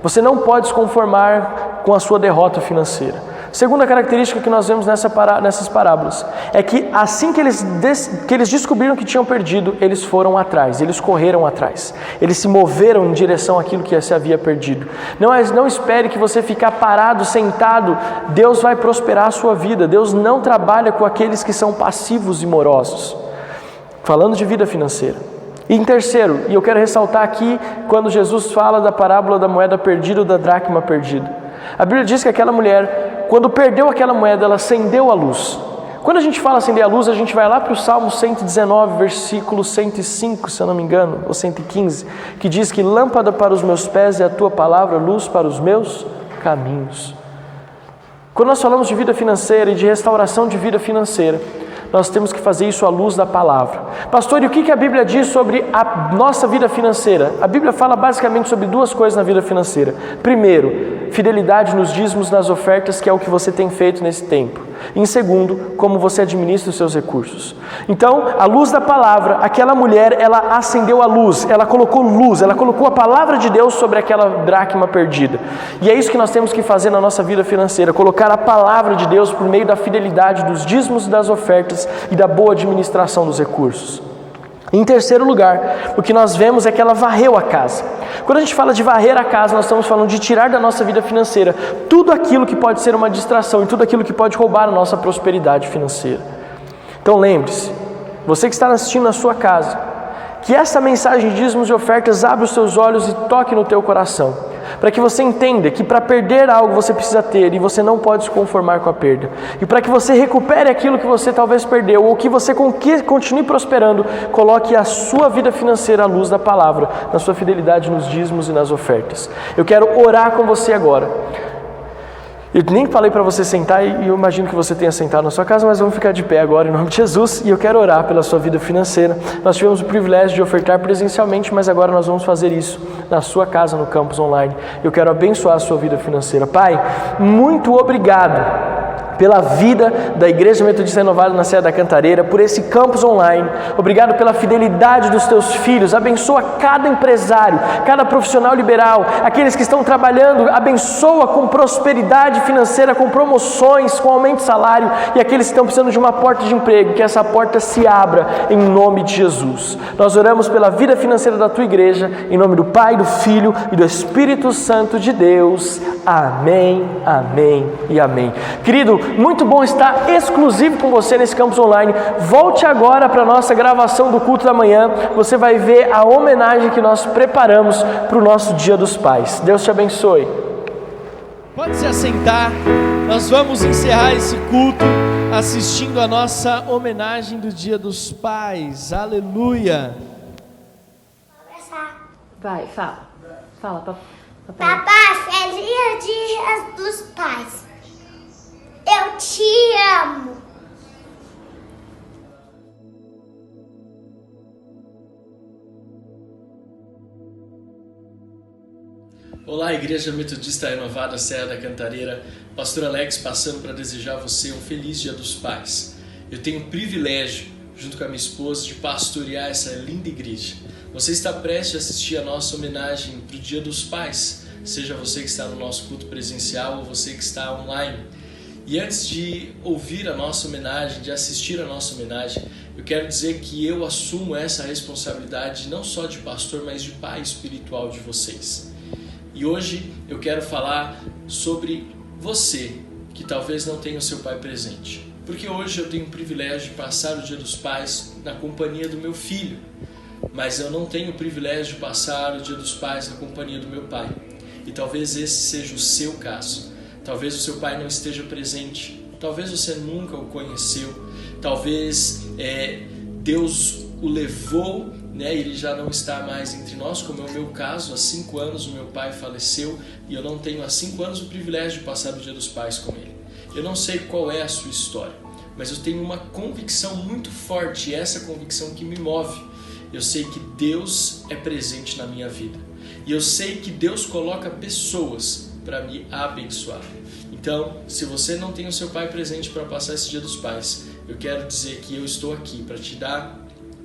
Você não pode se conformar com a sua derrota financeira. Segunda característica que nós vemos nessas parábolas é que assim que eles descobriram que tinham perdido, eles foram atrás, eles correram atrás, eles se moveram em direção àquilo que se havia perdido. Não espere que você ficar parado, sentado, Deus vai prosperar a sua vida. Deus não trabalha com aqueles que são passivos e morosos. Falando de vida financeira. E em terceiro, e eu quero ressaltar aqui, quando Jesus fala da parábola da moeda perdida ou da dracma perdida. A Bíblia diz que aquela mulher, quando perdeu aquela moeda, ela acendeu a luz. Quando a gente fala acender a luz, a gente vai lá para o Salmo 119, versículo 105, se eu não me engano, ou 115, que diz que lâmpada para os meus pés é a tua palavra, luz para os meus caminhos. Quando nós falamos de vida financeira e de restauração de vida financeira, nós temos que fazer isso à luz da palavra. Pastor, e o que a Bíblia diz sobre a nossa vida financeira? A Bíblia fala basicamente sobre duas coisas na vida financeira. Primeiro, fidelidade nos dízimos, nas ofertas, que é o que você tem feito nesse tempo. Em segundo, como você administra os seus recursos. Então, à luz da palavra, aquela mulher, ela acendeu a luz, ela colocou a palavra de Deus sobre aquela dracma perdida. E é isso que nós temos que fazer na nossa vida financeira, colocar a palavra de Deus por meio da fidelidade dos dízimos e das ofertas e da boa administração dos recursos. Em terceiro lugar, o que nós vemos é que ela varreu a casa. Quando a gente fala de varrer a casa, nós estamos falando de tirar da nossa vida financeira tudo aquilo que pode ser uma distração e tudo aquilo que pode roubar a nossa prosperidade financeira. Então lembre-se, você que está assistindo na sua casa, que essa mensagem de dízimos e ofertas abra os seus olhos e toque no teu coração, para que você entenda que para perder algo você precisa ter e você não pode se conformar com a perda. E para que você recupere aquilo que você talvez perdeu ou que você continue prosperando, coloque a sua vida financeira à luz da palavra, na sua fidelidade nos dízimos e nas ofertas. Eu quero orar com você agora. Eu nem falei para você sentar e eu imagino que você tenha sentado na sua casa, mas vamos ficar de pé agora em nome de Jesus e eu quero orar pela sua vida financeira. Nós tivemos o privilégio de ofertar presencialmente, mas agora nós vamos fazer isso na sua casa, no campus online. Eu quero abençoar a sua vida financeira. Pai, muito obrigado pela vida da Igreja Metodista Renovada na Serra da Cantareira, por esse campus online. Obrigado pela fidelidade dos teus filhos. Abençoa cada empresário, cada profissional liberal, aqueles que estão trabalhando, abençoa com prosperidade financeira, com promoções, com aumento de salário, e aqueles que estão precisando de uma porta de emprego, que essa porta se abra em nome de Jesus. Nós oramos pela vida financeira da tua igreja, em nome do Pai, do Filho e do Espírito Santo de Deus. Amém, amém e amém. Querido, muito bom estar exclusivo com você nesse campus online. Volte agora para a nossa gravação do culto da manhã. Você vai ver a homenagem que nós preparamos para o nosso Dia dos Pais. Deus te abençoe. Pode se assentar. Nós vamos encerrar esse culto assistindo a nossa homenagem do Dia dos Pais. Aleluia. Vai, fala. Fala, papai. Papai, feliz Dia dos Pais. Eu te amo. Olá, Igreja Metodista Renovada Serra da Cantareira. Pastor Alex passando para desejar a você um feliz Dia dos Pais. Eu tenho o privilégio, junto com a minha esposa, de pastorear essa linda igreja. Você está prestes a assistir a nossa homenagem para o Dia dos Pais, seja você que está no nosso culto presencial ou você que está online. E antes de ouvir a nossa homenagem, de assistir a nossa homenagem, eu quero dizer que eu assumo essa responsabilidade não só de pastor, mas de pai espiritual de vocês. E hoje eu quero falar sobre você que talvez não tenha o seu pai presente. Porque hoje eu tenho o privilégio de passar o Dia dos Pais na companhia do meu filho, mas eu não tenho o privilégio de passar o Dia dos Pais na companhia do meu pai. E talvez esse seja o seu caso. Talvez o seu pai não esteja presente, talvez você nunca o conheceu, talvez Deus o levou, ele já não está mais entre nós, como é o meu caso. Há 5 anos o meu pai faleceu e eu não tenho há 5 anos o privilégio de passar o Dia dos Pais com ele. Eu não sei qual é a sua história, mas eu tenho uma convicção muito forte, e essa convicção que me move. Eu sei que Deus é presente na minha vida e eu sei que Deus coloca pessoas para me abençoar. Então, se você não tem o seu pai presente para passar esse Dia dos Pais, eu quero dizer que eu estou aqui para te dar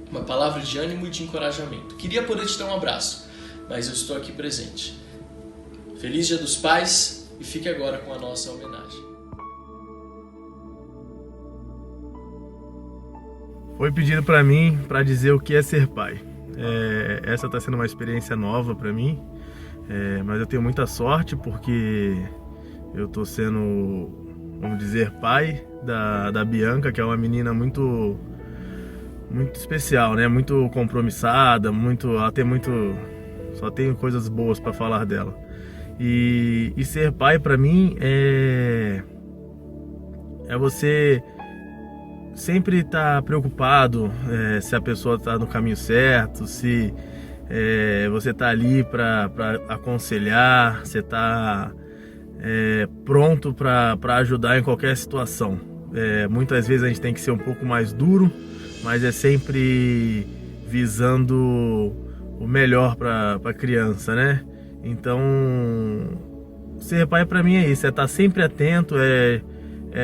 uma palavra de ânimo e de encorajamento. Queria poder te dar um abraço, mas eu estou aqui presente. Feliz Dia dos Pais e fique agora com a nossa homenagem. Foi pedido para mim para dizer o que é ser pai. Essa está sendo uma experiência nova para mim, mas eu tenho muita sorte porque eu estou sendo, vamos dizer, pai da Bianca, que é uma menina muito especial, né? Muito compromissada, só tenho coisas boas para falar dela. E ser pai para mim é você sempre estar preocupado se a pessoa está no caminho certo, se você está ali para aconselhar, você está pronto para ajudar em qualquer situação. Muitas vezes a gente tem que ser um pouco mais duro, mas é sempre visando o melhor para a criança, né? Então, ser pai para mim é isso, é estar sempre atento,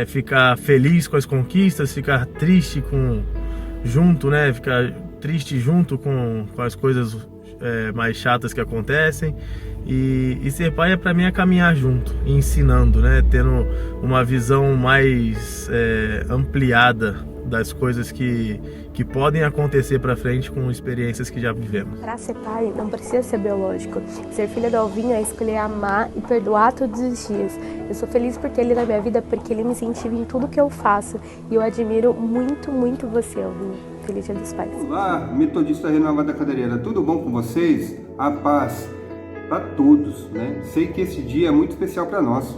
ficar feliz com as conquistas, ficar triste junto, né? Ficar triste junto com as coisas mais chatas que acontecem. E ser pai para mim é caminhar junto, ensinando, né? Tendo uma visão mais ampliada das coisas que podem acontecer para frente com experiências que já vivemos. Para ser pai não precisa ser biológico. Ser filha do Alvinho é escolher amar e perdoar todos os dias. Eu sou feliz por ter ele na minha vida porque ele me incentiva em tudo que eu faço. E eu admiro muito, muito você, Alvinho. Feliz Dia dos Pais. Olá, Metodista Renovada Cantareira. Tudo bom com vocês? A paz para todos, né? Sei que esse dia é muito especial para nós.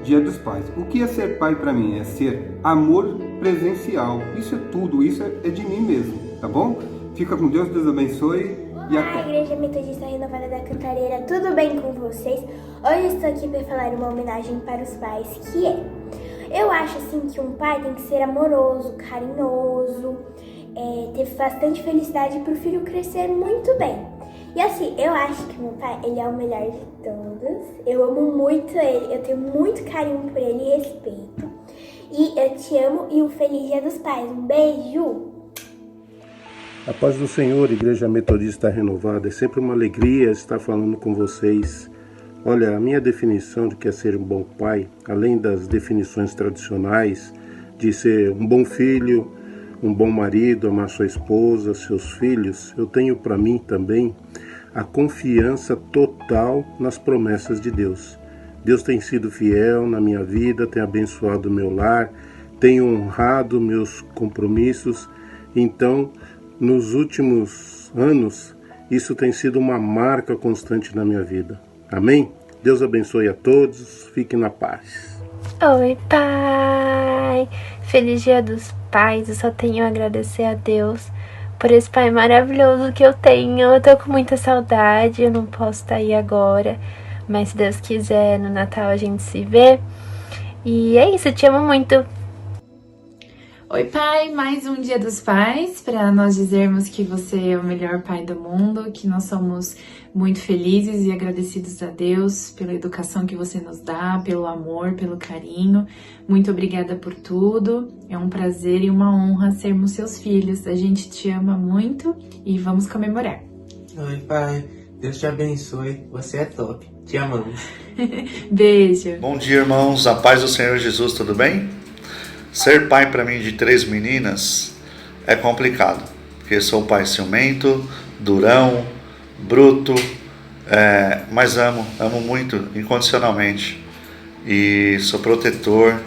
Dia dos Pais. O que é ser pai para mim? É ser amor presencial. Isso é tudo, isso é de mim mesmo, tá bom? Fica com Deus, Deus abençoe e até. Olá, Igreja Metodista Renovada da Cantareira, tudo bem com vocês? Hoje estou aqui para falar uma homenagem para os pais, que eu acho assim que um pai tem que ser amoroso, carinhoso, ter bastante felicidade para o filho crescer muito bem. E assim, eu acho que meu pai, ele é o melhor de todos. Eu amo muito ele, eu tenho muito carinho por ele e respeito. E eu te amo e um feliz Dia dos Pais. Um beijo! A paz do Senhor, Igreja Metodista Renovada. É sempre uma alegria estar falando com vocês. Olha, a minha definição de que é ser um bom pai, além das definições tradicionais de ser um bom filho, um bom marido, amar sua esposa, seus filhos, eu tenho para mim também a confiança total nas promessas de Deus. Deus tem sido fiel na minha vida, tem abençoado o meu lar, tem honrado meus compromissos. Então, nos últimos anos, isso tem sido uma marca constante na minha vida. Amém? Deus abençoe a todos, fiquem na paz. Oi, pai! Feliz Dia dos Pais, eu só tenho a agradecer a Deus por esse pai maravilhoso que eu tenho. Eu tô com muita saudade, eu não posso estar aí agora, mas se Deus quiser, no Natal a gente se vê. E é isso, eu te amo muito. Oi, pai, mais um Dia dos Pais, para nós dizermos que você é o melhor pai do mundo, que nós somos muito felizes e agradecidos a Deus pela educação que você nos dá, pelo amor, pelo carinho. Muito obrigada por tudo, é um prazer e uma honra sermos seus filhos. A gente te ama muito e vamos comemorar. Oi, pai, Deus te abençoe, você é top, te amamos. Beijo. Bom dia, irmãos, a paz do Senhor Jesus, tudo bem? Ser pai para mim de 3 meninas é complicado, porque sou pai ciumento, durão, bruto, mas amo muito, incondicionalmente. E sou protetor,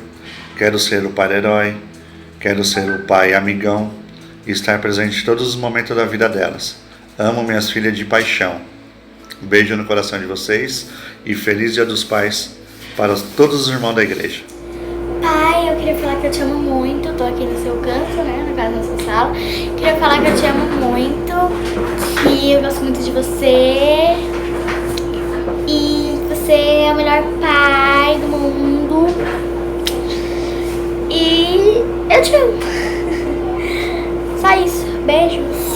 quero ser o pai herói, quero ser o pai amigão e estar presente em todos os momentos da vida delas. Amo minhas filhas de paixão. Um beijo no coração de vocês e feliz Dia dos Pais para todos os irmãos da igreja. Pai, eu queria falar que eu te amo muito. Tô aqui no seu canto, né, na casa da sua sala. Queria falar que eu te amo muito, que eu gosto muito de você e você é o melhor pai do mundo e eu te amo. Só isso, beijos.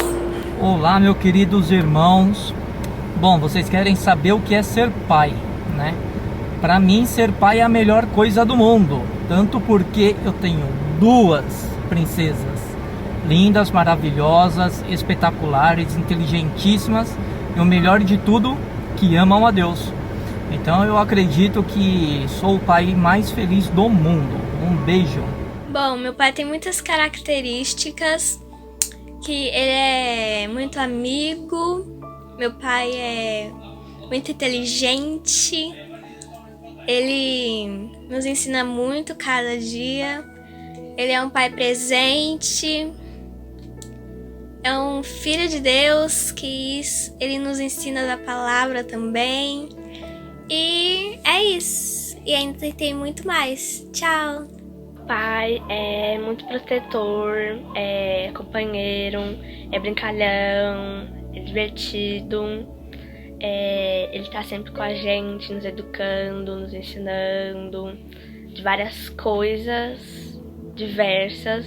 Olá, meus queridos irmãos. Bom, vocês querem saber o que é ser pai, né? Para mim, ser pai é a melhor coisa do mundo. Tanto porque eu tenho 2 princesas lindas, maravilhosas, espetaculares, inteligentíssimas e o melhor de tudo, que amam a Deus. Então eu acredito que sou o pai mais feliz do mundo. Um beijo. Bom, meu pai tem muitas características que ele é muito amigo, meu pai é muito inteligente, ele nos ensina muito cada dia, ele é um pai presente, é um filho de Deus que ele nos ensina da palavra também. E é isso. E ainda tem muito mais. Tchau! Pai é muito protetor, é companheiro, é brincalhão, é divertido, ele tá sempre com a gente, nos educando, nos ensinando de várias coisas diversas.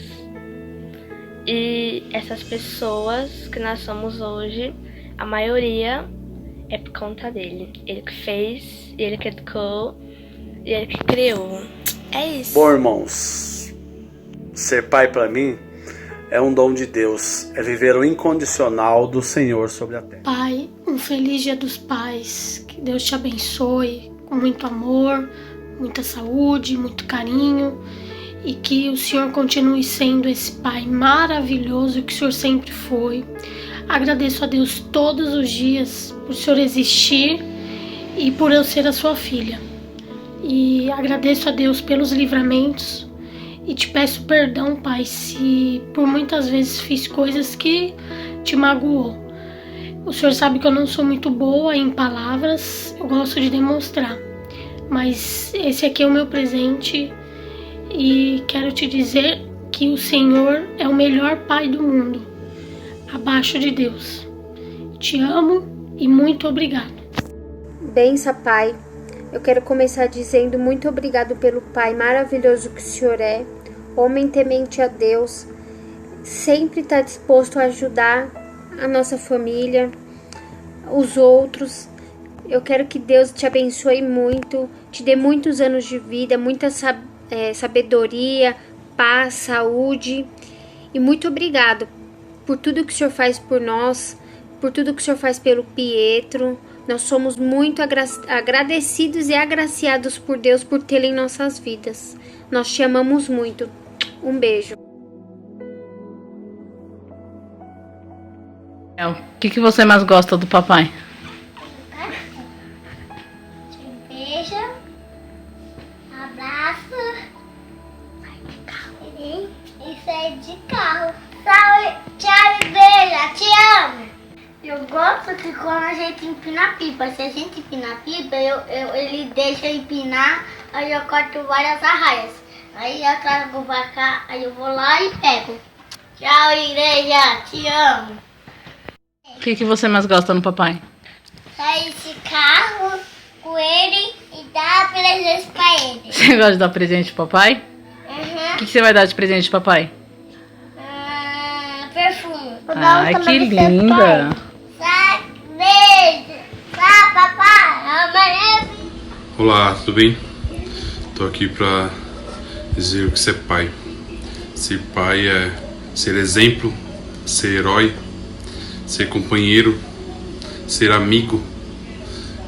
E essas pessoas que nós somos hoje, a maioria é por conta dele. Ele que fez, ele que educou e ele que criou. É isso. Bom, irmãos, ser pai para mim é um dom de Deus, é viver o incondicional do Senhor sobre a terra. Pai, um feliz Dia dos Pais, que Deus te abençoe com muito amor, muita saúde, muito carinho e que o Senhor continue sendo esse pai maravilhoso que o Senhor sempre foi. Agradeço a Deus todos os dias por o Senhor existir e por eu ser a sua filha. E agradeço a Deus pelos livramentos e te peço perdão, Pai, se por muitas vezes fiz coisas que te magoou. O Senhor sabe que eu não sou muito boa em palavras, eu gosto de demonstrar. Mas esse aqui é o meu presente e quero te dizer que o Senhor é o melhor pai do mundo, abaixo de Deus. Te amo e muito obrigado. Bença, Pai. Eu quero começar dizendo muito obrigado pelo Pai maravilhoso que o Senhor é, homem temente a Deus, sempre está disposto a ajudar a nossa família, os outros. Eu quero que Deus te abençoe muito, te dê muitos anos de vida, muita sabedoria, paz, saúde. E muito obrigado por tudo que o Senhor faz por nós, por tudo que o Senhor faz pelo Pietro. Nós somos muito agradecidos e agraciados por Deus por tê-lo em nossas vidas. Nós te amamos muito. Um beijo. O que você mais gosta do papai? Beijo, abraço. Isso é de carro. Salve, tchau e beijo, te amo. Eu gosto que quando a gente empina pipa, se a gente empina pipa, ele deixa eu empinar, aí eu corto várias arraias. Aí eu trago pra cá, aí eu vou lá e pego. Tchau, igreja, te amo. O que você mais gosta no papai? Sai esse carro com ele e dá presente pra ele. Você gosta de dar presente pro papai? Uhum. O que você vai dar de presente pro papai? Perfume. Ai, que linda! Sai, beijo. Sai, papai. Amanhece. Olá, tudo bem? Tô aqui pra dizer o que é pai. Ser pai é ser exemplo, ser herói, ser companheiro, ser amigo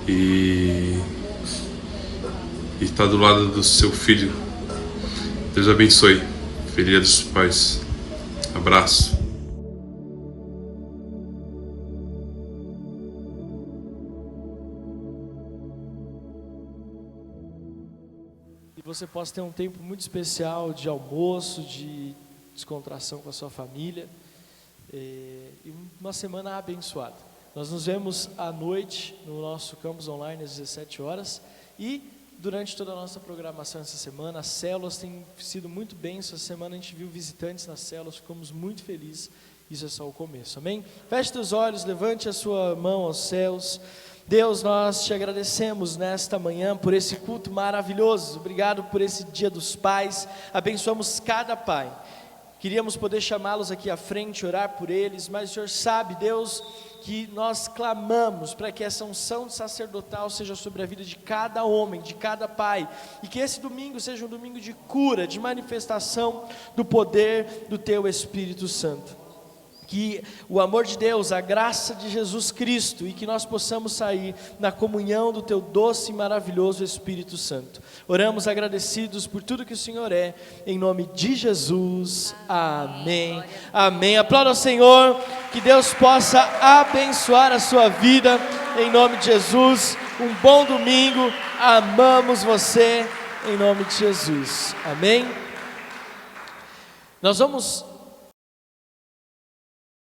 e estar do lado do seu filho. Deus abençoe. Feliz Dia dos Pais. Abraço. E você possa ter um tempo muito especial de almoço, de descontração com a sua família e uma semana abençoada. Nós nos vemos à noite no nosso campus online às 17 horas e durante toda a nossa programação essa semana, as células têm sido muito bem. Essa semana a gente viu visitantes nas células, ficamos muito felizes. Isso é só o começo, amém? Feche teus olhos, levante a sua mão aos céus. Deus, nós te agradecemos nesta manhã por esse culto maravilhoso. Obrigado por esse Dia dos Pais. Abençoamos cada pai. Queríamos poder chamá-los aqui à frente, orar por eles, mas o Senhor sabe, Deus, que nós clamamos para que essa unção sacerdotal seja sobre a vida de cada homem, de cada pai, e que esse domingo seja um domingo de cura, de manifestação do poder do Teu Espírito Santo. que o amor de Deus, a graça de Jesus Cristo e que nós possamos sair na comunhão do Teu doce e maravilhoso Espírito Santo. Oramos agradecidos por tudo que o Senhor é, em nome de Jesus, amém, amém. Aplauda ao Senhor, que Deus possa abençoar a sua vida, em nome de Jesus. Um bom domingo, amamos você, em nome de Jesus, amém. Nós vamos